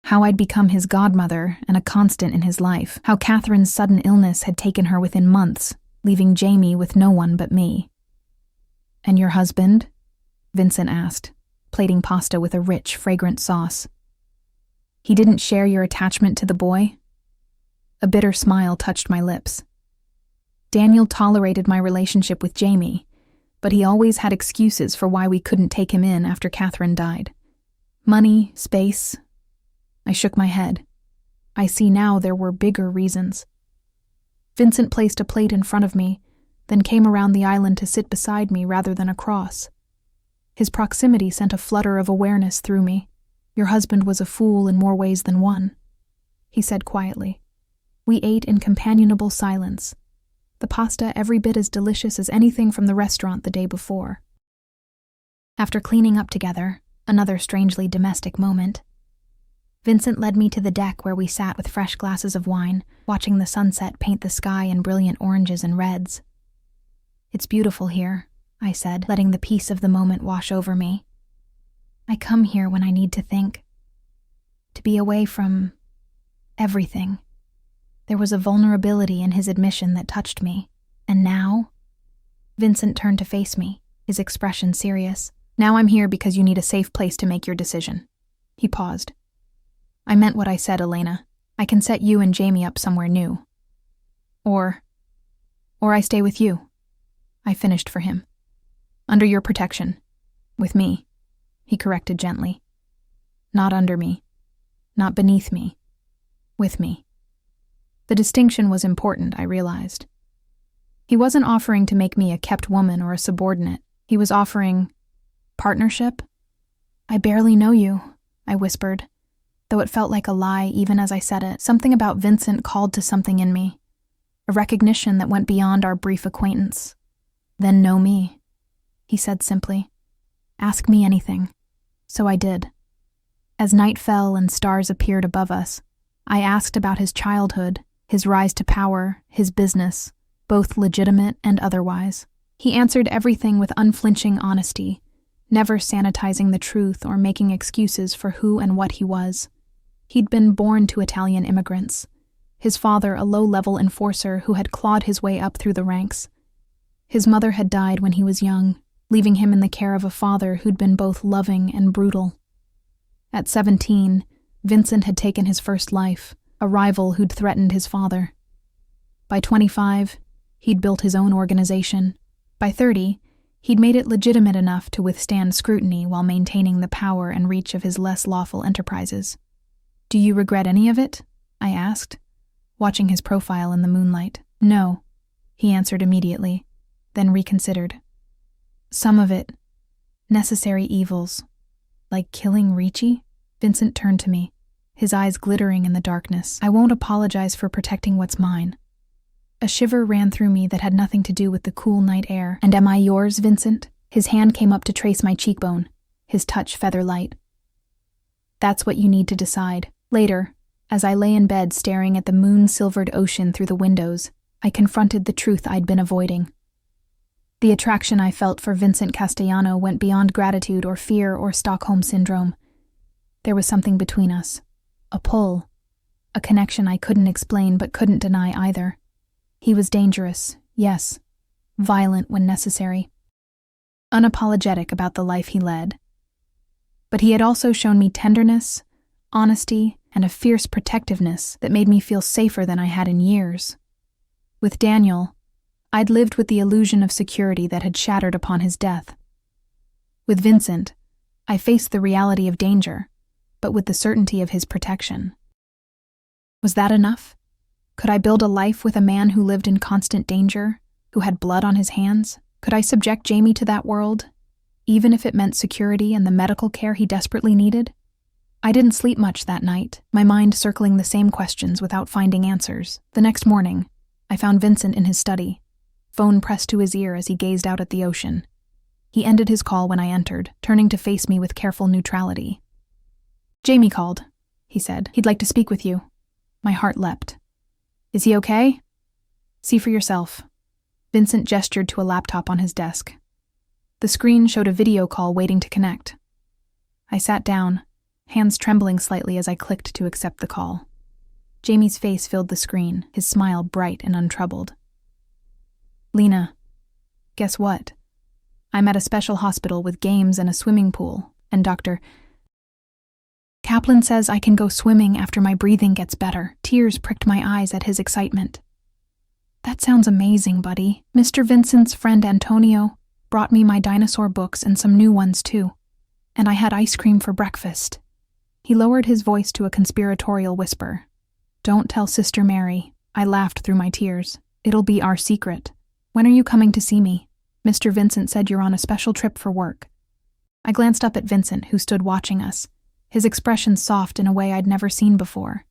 how I'd become his godmother and a constant in his life, how Catherine's sudden illness had taken her within months, leaving Jamie with no one but me. "And your husband?" Vincent asked, plating pasta with a rich, fragrant sauce. "He didn't share your attachment to the boy?" A bitter smile touched my lips. "Daniel tolerated my relationship with Jamie, but he always had excuses for why we couldn't take him in after Catherine died. Money, space." I shook my head. I see now there were bigger reasons. Vincent placed a plate in front of me, then came around the island to sit beside me rather than across. His proximity sent a flutter of awareness through me. "Your husband was a fool in more ways than one," he said quietly. We ate in companionable silence, the pasta every bit as delicious as anything from the restaurant the day before. After cleaning up together, another strangely domestic moment, Vincent led me to the deck where we sat with fresh glasses of wine, watching the sunset paint the sky in brilliant oranges and reds. "It's beautiful here," I said, letting the peace of the moment wash over me. "I come here when I need to think, to be away from everything." There was a vulnerability in his admission that touched me. "And now?" Vincent turned to face me, his expression serious. "Now I'm here because you need a safe place to make your decision." He paused. "I meant what I said, Elena. I can set you and Jamie up somewhere new. Or I stay with you." I finished for him. "Under your protection. With me," he corrected gently. "Not under me. Not beneath me. With me." The distinction was important, I realized. He wasn't offering to make me a kept woman or a subordinate. He was offering partnership. "I barely know you," I whispered, though it felt like a lie even as I said it. Something about Vincent called to something in me, a recognition that went beyond our brief acquaintance. Then know me, he said simply. Ask me anything. So I did. As night fell and stars appeared above us, I asked about his childhood, his rise to power, his business, both legitimate and otherwise. He answered everything with unflinching honesty, never sanitizing the truth or making excuses for who and what he was. He'd been born to Italian immigrants, his father a low-level enforcer who had clawed his way up through the ranks. His mother had died when he was young, leaving him in the care of a father who'd been both loving and brutal. At 17, Vincent had taken his first life, a rival who'd threatened his father. By 25, he'd built his own organization. By 30, he'd made it legitimate enough to withstand scrutiny while maintaining the power and reach of his less lawful enterprises. Do you regret any of it? I asked, watching his profile in the moonlight. No, he answered immediately, then reconsidered. Some of it. Necessary evils. Like killing Ricci? Vincent turned to me, his eyes glittering in the darkness. I won't apologize for protecting what's mine. A shiver ran through me that had nothing to do with the cool night air. And am I yours, Vincent? His hand came up to trace my cheekbone, his touch feather light. That's what you need to decide. Later, as I lay in bed staring at the moon-silvered ocean through the windows, I confronted the truth I'd been avoiding. The attraction I felt for Vincent Castellano went beyond gratitude or fear or Stockholm Syndrome. There was something between us. A pull. A connection I couldn't explain but couldn't deny either. He was dangerous, yes. Violent when necessary. Unapologetic about the life he led. But he had also shown me tenderness, honesty, and a fierce protectiveness that made me feel safer than I had in years. With Daniel, I'd lived with the illusion of security that had shattered upon his death. With Vincent, I faced the reality of danger, but with the certainty of his protection. Was that enough? Could I build a life with a man who lived in constant danger, who had blood on his hands? Could I subject Jamie to that world, even if it meant security and the medical care he desperately needed? I didn't sleep much that night, my mind circling the same questions without finding answers. The next morning, I found Vincent in his study, phone pressed to his ear as he gazed out at the ocean. He ended his call when I entered, turning to face me with careful neutrality. Jamie called, he said. He'd like to speak with you. My heart leapt. Is he okay? See for yourself. Vincent gestured to a laptop on his desk. The screen showed a video call waiting to connect. I sat down, hands trembling slightly as I clicked to accept the call. Jamie's face filled the screen, his smile bright and untroubled. Lena, guess what? I'm at a special hospital with games and a swimming pool, and Dr. Kaplan says I can go swimming after my breathing gets better. Tears pricked my eyes at his excitement. That sounds amazing, buddy. Mr. Vincent's friend Antonio brought me my dinosaur books and some new ones too, and I had ice cream for breakfast. He lowered his voice to a conspiratorial whisper. Don't tell Sister Mary. I laughed through my tears. It'll be our secret. When are you coming to see me? Mr. Vincent said you're on a special trip for work. I glanced up at Vincent, who stood watching us, his expression soft in a way I'd never seen before.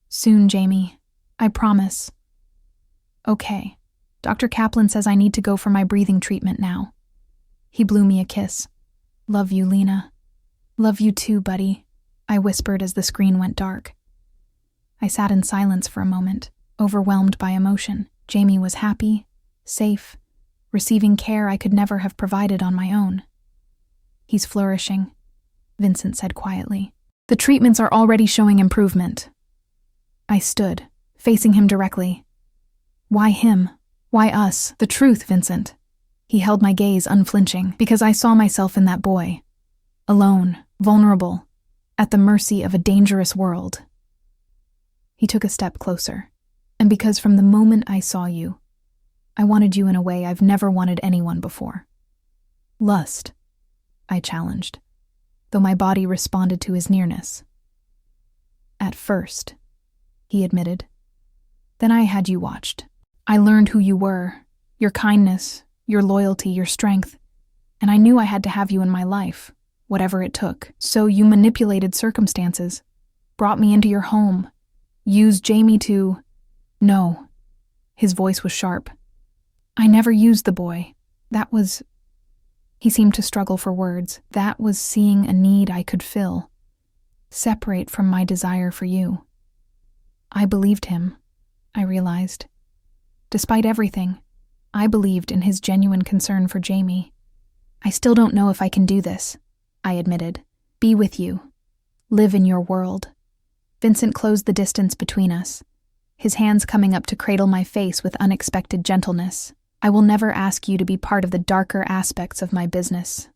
Soon, Jamie. I promise. Okay. Dr. Kaplan says I need to go for my breathing treatment now. He blew me a kiss. Love you, Lena. Love you too, buddy, I whispered as the screen went dark. I sat in silence for a moment, overwhelmed by emotion. Jamie was happy, safe, receiving care I could never have provided on my own. He's flourishing, Vincent said quietly. The treatments are already showing improvement. I stood, facing him directly. Why him? Why us? The truth, Vincent. He held my gaze unflinching, because I saw myself in that boy. Alone, vulnerable, at the mercy of a dangerous world. He took a step closer, and because from the moment I saw you, I wanted you in a way I've never wanted anyone before. Lust, I challenged, though my body responded to his nearness. At first, he admitted. Then I had you watched. I learned who you were, your kindness, your loyalty, your strength, and I knew I had to have you in my life, whatever it took. So you manipulated circumstances, brought me into your home, used Jamie to... No. His voice was sharp. I never used the boy. That was... He seemed to struggle for words. That was seeing a need I could fill, separate from my desire for you. I believed him, I realized. Despite everything, I believed in his genuine concern for Jamie. I still don't know if I can do this, I admitted. Be with you. Live in your world. Vincent closed the distance between us, his hands coming up to cradle my face with unexpected gentleness. I will never ask you to be part of the darker aspects of my business.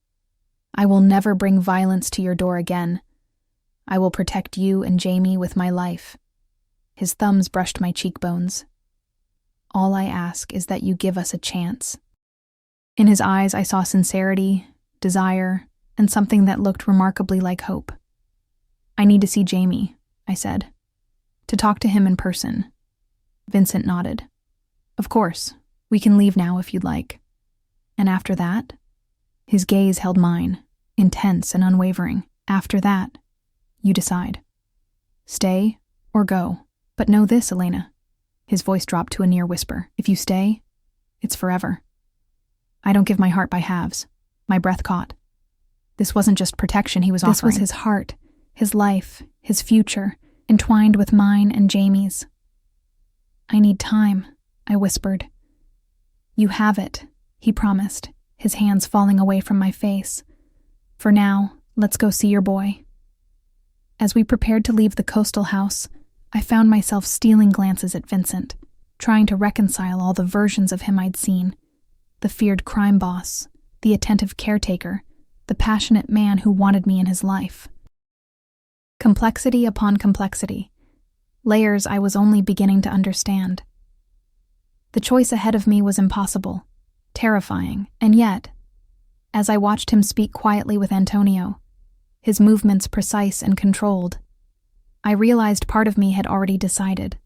I will never bring violence to your door again. I will protect you and Jamie with my life. His thumbs brushed my cheekbones. All I ask is that you give us a chance. In his eyes I saw sincerity, desire, and something that looked remarkably like hope. I need to see Jamie, I said. To talk to him in person. Vincent nodded. Of course, we can leave now if you'd like. And after that? His gaze held mine, intense and unwavering. After that, you decide. Stay or go. But know this, Elena. His voice dropped to a near whisper. If you stay, it's forever. I don't give my heart by halves. My breath caught. This wasn't just protection he was offering. This was his heart, his life, his future, entwined with mine and Jamie's. I need time, I whispered. You have it, he promised, his hands falling away from my face. For now, let's go see your boy. As we prepared to leave the coastal house, I found myself stealing glances at Vincent, trying to reconcile all the versions of him I'd seen. The feared crime boss, the attentive caretaker, the passionate man who wanted me in his life. Complexity upon complexity, layers I was only beginning to understand. The choice ahead of me was impossible, terrifying, and yet, as I watched him speak quietly with Antonio, his movements precise and controlled, I realized part of me had already decided.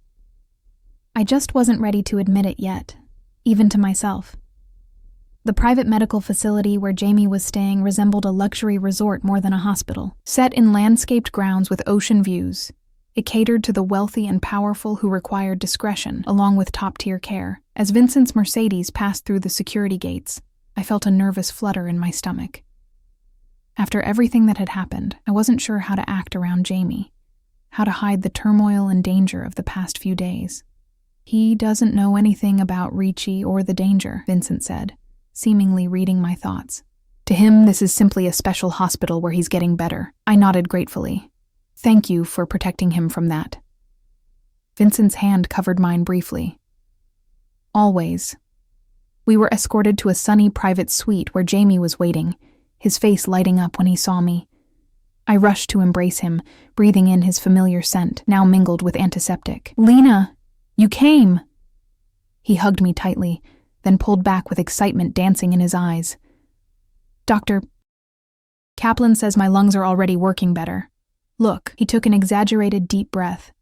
I just wasn't ready to admit it yet, even to myself. The private medical facility where Jamie was staying resembled a luxury resort more than a hospital. Set in landscaped grounds with ocean views, it catered to the wealthy and powerful who required discretion, along with top-tier care. As Vincent's Mercedes passed through the security gates, I felt a nervous flutter in my stomach. After everything that had happened, I wasn't sure how to act around Jamie, how to hide the turmoil and danger of the past few days. He doesn't know anything about Ricci or the danger, Vincent said, seemingly reading my thoughts. To him, this is simply a special hospital where he's getting better. I nodded gratefully. Thank you for protecting him from that. Vincent's hand covered mine briefly. Always. We were escorted to a sunny private suite where Jamie was waiting, his face lighting up when he saw me. I rushed to embrace him, breathing in his familiar scent, now mingled with antiseptic. Lena, you came! He hugged me tightly, then pulled back with excitement dancing in his eyes. Dr. Kaplan says my lungs are already working better. Look, he took an exaggerated deep breath,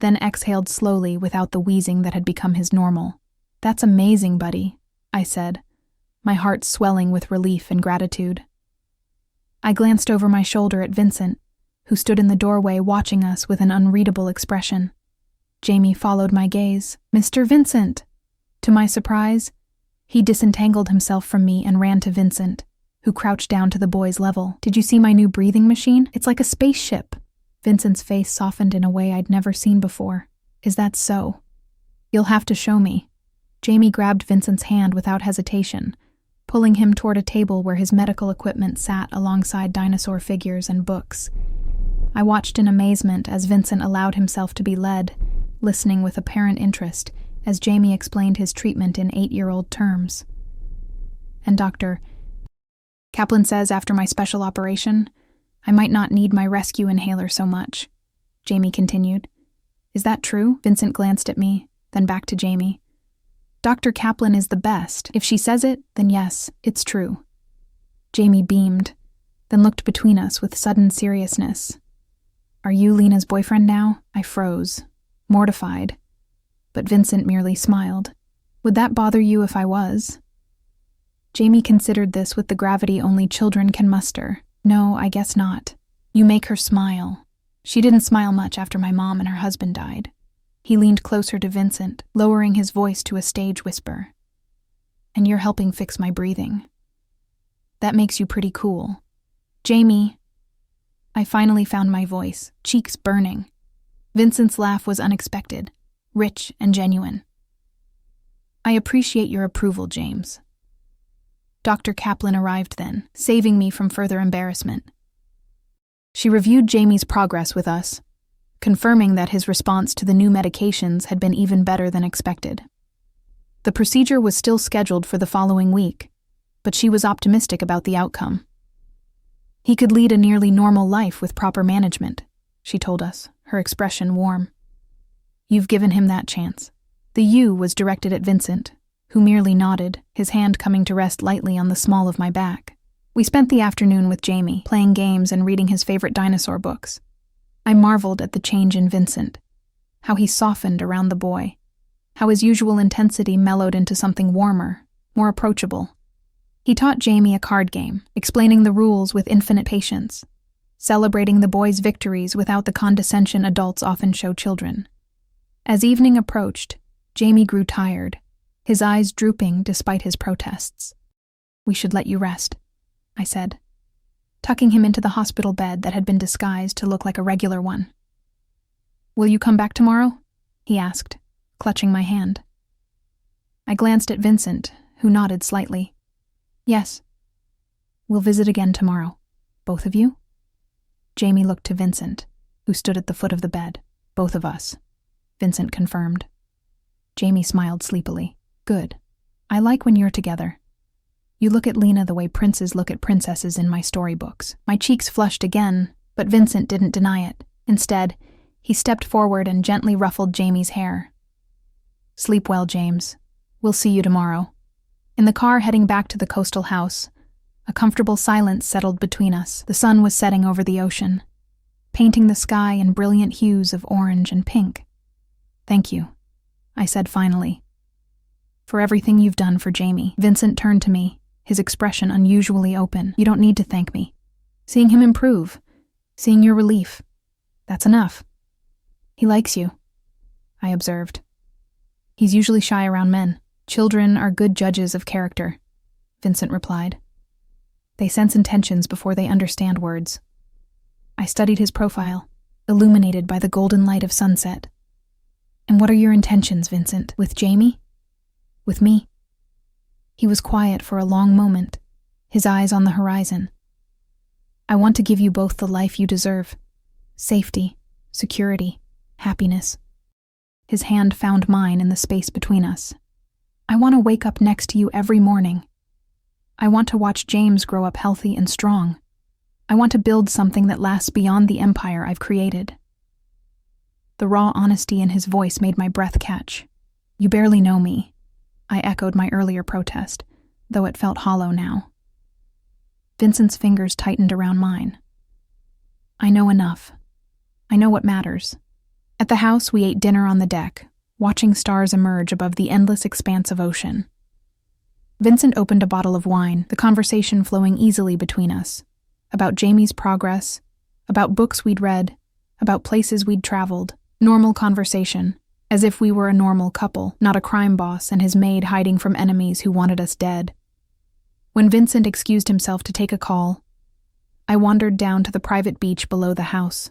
then exhaled slowly without the wheezing that had become his normal. That's amazing, buddy, I said, my heart swelling with relief and gratitude. I glanced over my shoulder at Vincent, who stood in the doorway watching us with an unreadable expression. Jamie followed my gaze. Mr. Vincent! To my surprise, he disentangled himself from me and ran to Vincent, who crouched down to the boy's level. Did you see my new breathing machine? It's like a spaceship. Vincent's face softened in a way I'd never seen before. Is that so? You'll have to show me. Jamie grabbed Vincent's hand without hesitation, pulling him toward a table where his medical equipment sat alongside dinosaur figures and books. I watched in amazement as Vincent allowed himself to be led, listening with apparent interest as Jamie explained his treatment in 8-year-old terms. And Dr. Kaplan says after my special operation, I might not need my rescue inhaler so much, Jamie continued. Is that true? Vincent glanced at me, then back to Jamie. Dr. Kaplan is the best. If she says it, then yes, it's true. Jamie beamed, then looked between us with sudden seriousness. Are you Lena's boyfriend now? I froze, mortified. But Vincent merely smiled. Would that bother you if I was? Jamie considered this with the gravity only children can muster. No, I guess not. You make her smile. She didn't smile much after my mom and her husband died. He leaned closer to Vincent, lowering his voice to a stage whisper. And you're helping fix my breathing. That makes you pretty cool. Jamie. I finally found my voice, cheeks burning. Vincent's laugh was unexpected, rich and genuine. I appreciate your approval, James. Dr. Kaplan arrived then, saving me from further embarrassment. She reviewed Jamie's progress with us, confirming that his response to the new medications had been even better than expected. The procedure was still scheduled for the following week, but she was optimistic about the outcome. He could lead a nearly normal life with proper management, she told us, her expression warm. You've given him that chance. The "you" was directed at Vincent, who merely nodded, his hand coming to rest lightly on the small of my back. We spent the afternoon with Jamie, playing games and reading his favorite dinosaur books. I marveled at the change in Vincent, how he softened around the boy, how his usual intensity mellowed into something warmer, more approachable. He taught Jamie a card game, explaining the rules with infinite patience, celebrating the boy's victories without the condescension adults often show children. As evening approached, Jamie grew tired, his eyes drooping despite his protests. We should let you rest, I said, tucking him into the hospital bed that had been disguised to look like a regular one. Will you come back tomorrow? He asked, clutching my hand. I glanced at Vincent, who nodded slightly. Yes. We'll visit again tomorrow. Both of you? Jamie looked to Vincent, who stood at the foot of the bed. Both of us, Vincent confirmed. Jamie smiled sleepily. Good. I like when you're together. You look at Lena the way princes look at princesses in my storybooks. My cheeks flushed again, but Vincent didn't deny it. Instead, he stepped forward and gently ruffled Jamie's hair. Sleep well, James. We'll see you tomorrow. In the car heading back to the coastal house, a comfortable silence settled between us. The sun was setting over the ocean, painting the sky in brilliant hues of orange and pink. Thank you, I said finally, for everything you've done for Jamie. Vincent turned to me, his expression unusually open. You don't need to thank me. Seeing him improve, seeing your relief, that's enough. He likes you, I observed. He's usually shy around men. Children are good judges of character, Vincent replied. They sense intentions before they understand words. I studied his profile, illuminated by the golden light of sunset. And what are your intentions, Vincent? With Jamie? With me? He was quiet for a long moment, his eyes on the horizon. I want to give you both the life you deserve. Safety, security, happiness. His hand found mine in the space between us. I want to wake up next to you every morning. I want to watch James grow up healthy and strong. I want to build something that lasts beyond the empire I've created. The raw honesty in his voice made my breath catch. You barely know me. I echoed my earlier protest, though it felt hollow now. Vincent's fingers tightened around mine. I know enough. I know what matters. At the house, we ate dinner on the deck, watching stars emerge above the endless expanse of ocean. Vincent opened a bottle of wine, the conversation flowing easily between us, about Jamie's progress, about books we'd read, about places we'd traveled. Normal conversation, as if we were a normal couple, not a crime boss and his maid hiding from enemies who wanted us dead. When Vincent excused himself to take a call, I wandered down to the private beach below the house.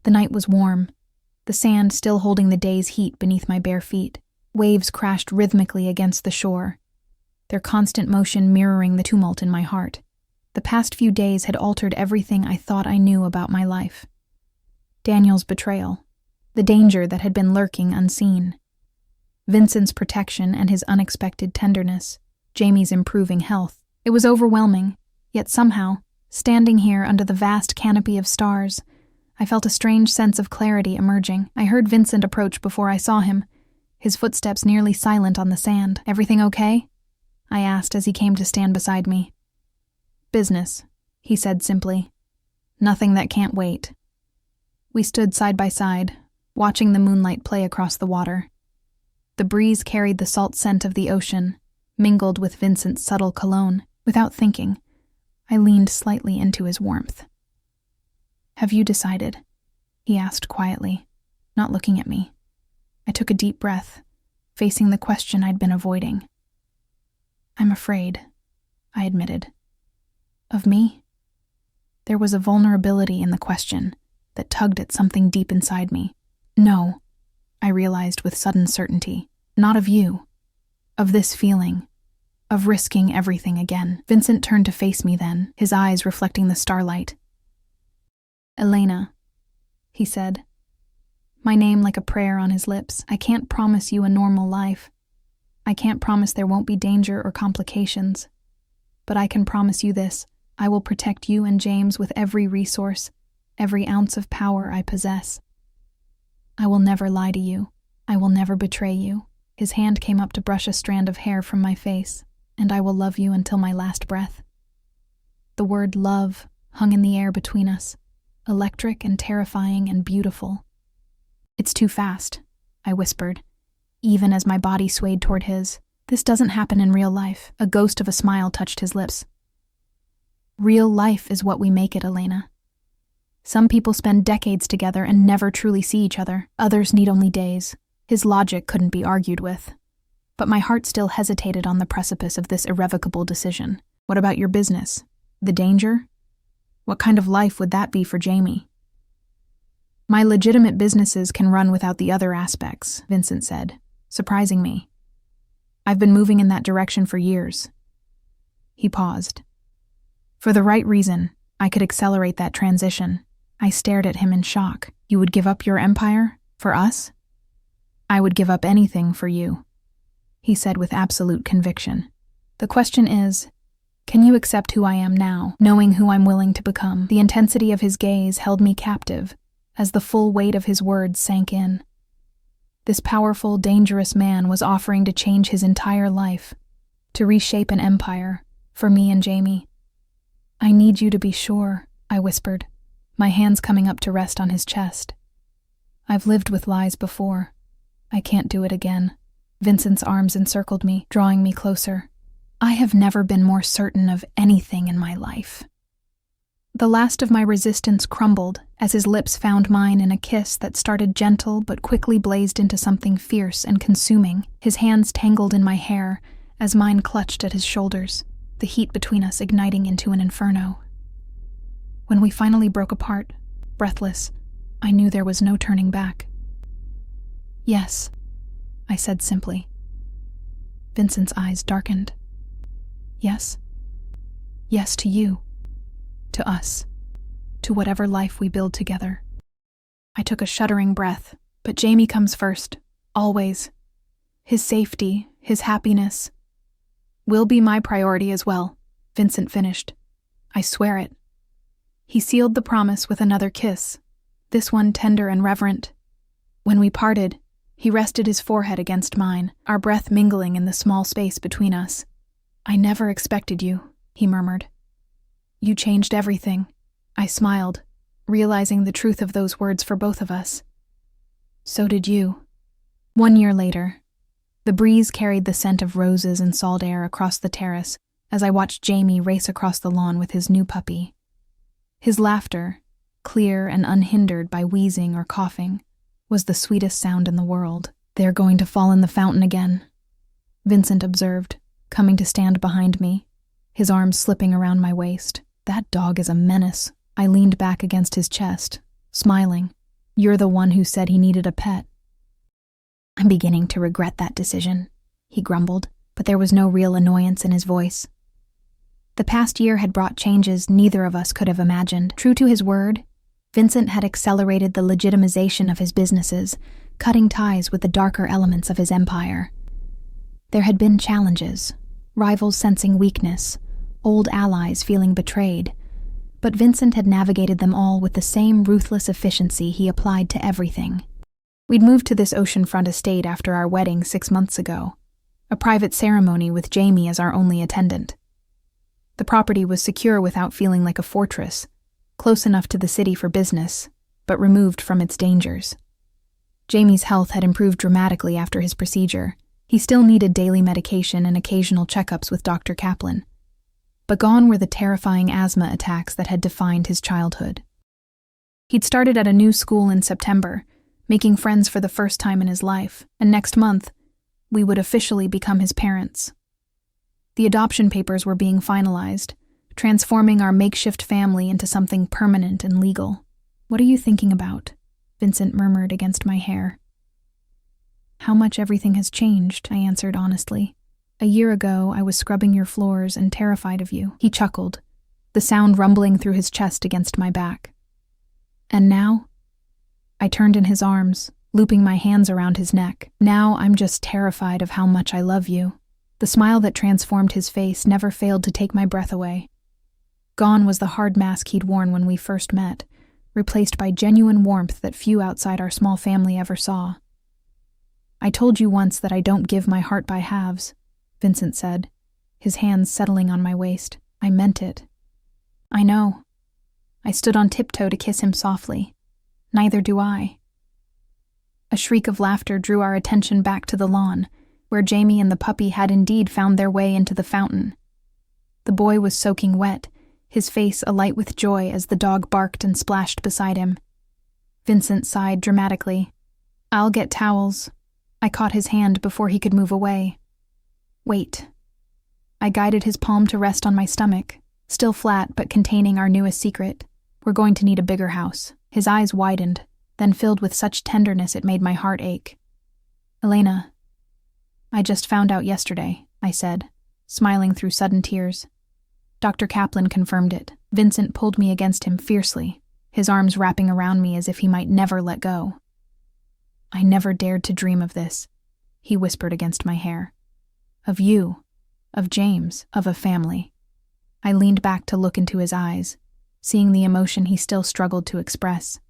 The night was warm, the sand still holding the day's heat beneath my bare feet. Waves crashed rhythmically against the shore, their constant motion mirroring the tumult in my heart. The past few days had altered everything I thought I knew about my life. Daniel's betrayal, the danger that had been lurking unseen, Vincent's protection and his unexpected tenderness, Jamie's improving health. It was overwhelming, yet somehow, standing here under the vast canopy of stars, I felt a strange sense of clarity emerging. I heard Vincent approach before I saw him, his footsteps nearly silent on the sand. Everything okay? I asked as he came to stand beside me. Business, he said simply. Nothing that can't wait. We stood side by side, watching the moonlight play across the water. The breeze carried the salt scent of the ocean, mingled with Vincent's subtle cologne. Without thinking, I leaned slightly into his warmth. Have you decided? He asked quietly, not looking at me. I took a deep breath, facing the question I'd been avoiding. I'm afraid, I admitted. Of me? There was a vulnerability in the question that tugged at something deep inside me. No, I realized with sudden certainty. Not of you. Of this feeling. Of risking everything again. Vincent turned to face me then, his eyes reflecting the starlight. Elena, he said, my name like a prayer on his lips. I can't promise you a normal life. I can't promise there won't be danger or complications. But I can promise you this. I will protect you and James with every resource, every ounce of power I possess. I will never lie to you. I will never betray you. His hand came up to brush a strand of hair from my face, and I will love you until my last breath. The word love hung in the air between us, electric and terrifying and beautiful. It's too fast, I whispered, even as my body swayed toward his. This doesn't happen in real life. A ghost of a smile touched his lips. Real life is what we make it, Elena. Some people spend decades together and never truly see each other. Others need only days. His logic couldn't be argued with. But my heart still hesitated on the precipice of this irrevocable decision. What about your business? The danger? What kind of life would that be for Jamie? My legitimate businesses can run without the other aspects, Vincent said, surprising me. I've been moving in that direction for years. He paused. For the right reason, I could accelerate that transition. I stared at him in shock. You would give up your empire? For us? I would give up anything for you, he said with absolute conviction. The question is, can you accept who I am now, knowing who I'm willing to become? The intensity of his gaze held me captive as the full weight of his words sank in. This powerful, dangerous man was offering to change his entire life, to reshape an empire, for me and Jamie. I need you to be sure, I whispered, my hands coming up to rest on his chest. I've lived with lies before. I can't do it again. Vincent's arms encircled me, drawing me closer. I have never been more certain of anything in my life. The last of my resistance crumbled as his lips found mine in a kiss that started gentle but quickly blazed into something fierce and consuming. His hands tangled in my hair as mine clutched at his shoulders, the heat between us igniting into an inferno. When we finally broke apart, breathless, I knew there was no turning back. Yes, I said simply. Vincent's eyes darkened. Yes. Yes to you. To us. To whatever life we build together. I took a shuddering breath, but Jamie comes first, always. His safety, his happiness, will be my priority as well, Vincent finished. I swear it. He sealed the promise with another kiss, this one tender and reverent. When we parted, he rested his forehead against mine, our breath mingling in the small space between us. I never expected you, he murmured. You changed everything. I smiled, realizing the truth of those words for both of us. So did you. 1 year later, the breeze carried the scent of roses and salt air across the terrace as I watched Jamie race across the lawn with his new puppy. His laughter, clear and unhindered by wheezing or coughing, was the sweetest sound in the world. They're going to fall in the fountain again, Vincent observed, coming to stand behind me, his arms slipping around my waist. That dog is a menace. I leaned back against his chest, smiling. You're the one who said he needed a pet. I'm beginning to regret that decision, he grumbled, but there was no real annoyance in his voice. The past year had brought changes neither of us could have imagined. True to his word, Vincent had accelerated the legitimization of his businesses, cutting ties with the darker elements of his empire. There had been challenges, rivals sensing weakness, old allies feeling betrayed, but Vincent had navigated them all with the same ruthless efficiency he applied to everything. We'd moved to this oceanfront estate after our wedding 6 months ago, a private ceremony with Jamie as our only attendant. The property was secure without feeling like a fortress, close enough to the city for business, but removed from its dangers. Jamie's health had improved dramatically after his procedure. He still needed daily medication and occasional checkups with Dr. Kaplan. But gone were the terrifying asthma attacks that had defined his childhood. He'd started at a new school in September, making friends for the first time in his life, and next month, we would officially become his parents. The adoption papers were being finalized, transforming our makeshift family into something permanent and legal. "What are you thinking about?" Vincent murmured against my hair. "How much everything has changed," I answered honestly. "A year ago, I was scrubbing your floors and terrified of you." He chuckled, the sound rumbling through his chest against my back. "And now?" I turned in his arms, looping my hands around his neck. "Now I'm just terrified of how much I love you." The smile that transformed his face never failed to take my breath away. Gone was the hard mask he'd worn when we first met, replaced by genuine warmth that few outside our small family ever saw. "I told you once that I don't give my heart by halves," Vincent said, his hands settling on my waist. "I meant it." "I know." I stood on tiptoe to kiss him softly. "Neither do I." A shriek of laughter drew our attention back to the lawn, where Jamie and the puppy had indeed found their way into the fountain. The boy was soaking wet, his face alight with joy as the dog barked and splashed beside him. Vincent sighed dramatically. "I'll get towels." I caught his hand before he could move away. "Wait." I guided his palm to rest on my stomach, still flat but containing our newest secret. "We're going to need a bigger house." His eyes widened, then filled with such tenderness it made my heart ache. "Elena, I just found out yesterday," I said, smiling through sudden tears. Dr. Kaplan confirmed it. Vincent pulled me against him fiercely, his arms wrapping around me as if he might never let go. "I never dared to dream of this," he whispered against my hair. "Of you, of James, of a family." I leaned back to look into his eyes, seeing the emotion he still struggled to express.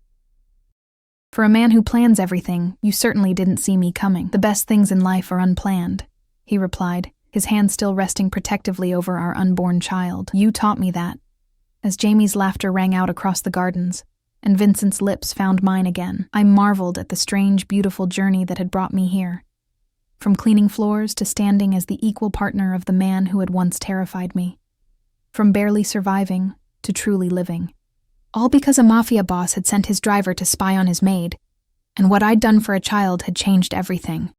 "For a man who plans everything, you certainly didn't see me coming. The best things in life are unplanned," he replied, his hand still resting protectively over our unborn child. "You taught me that." As Jamie's laughter rang out across the gardens, and Vincent's lips found mine again, I marveled at the strange, beautiful journey that had brought me here. From cleaning floors to standing as the equal partner of the man who had once terrified me. From barely surviving to truly living. All because a Mafia boss had sent his driver to spy on his maid, and what I'd done for a child had changed everything.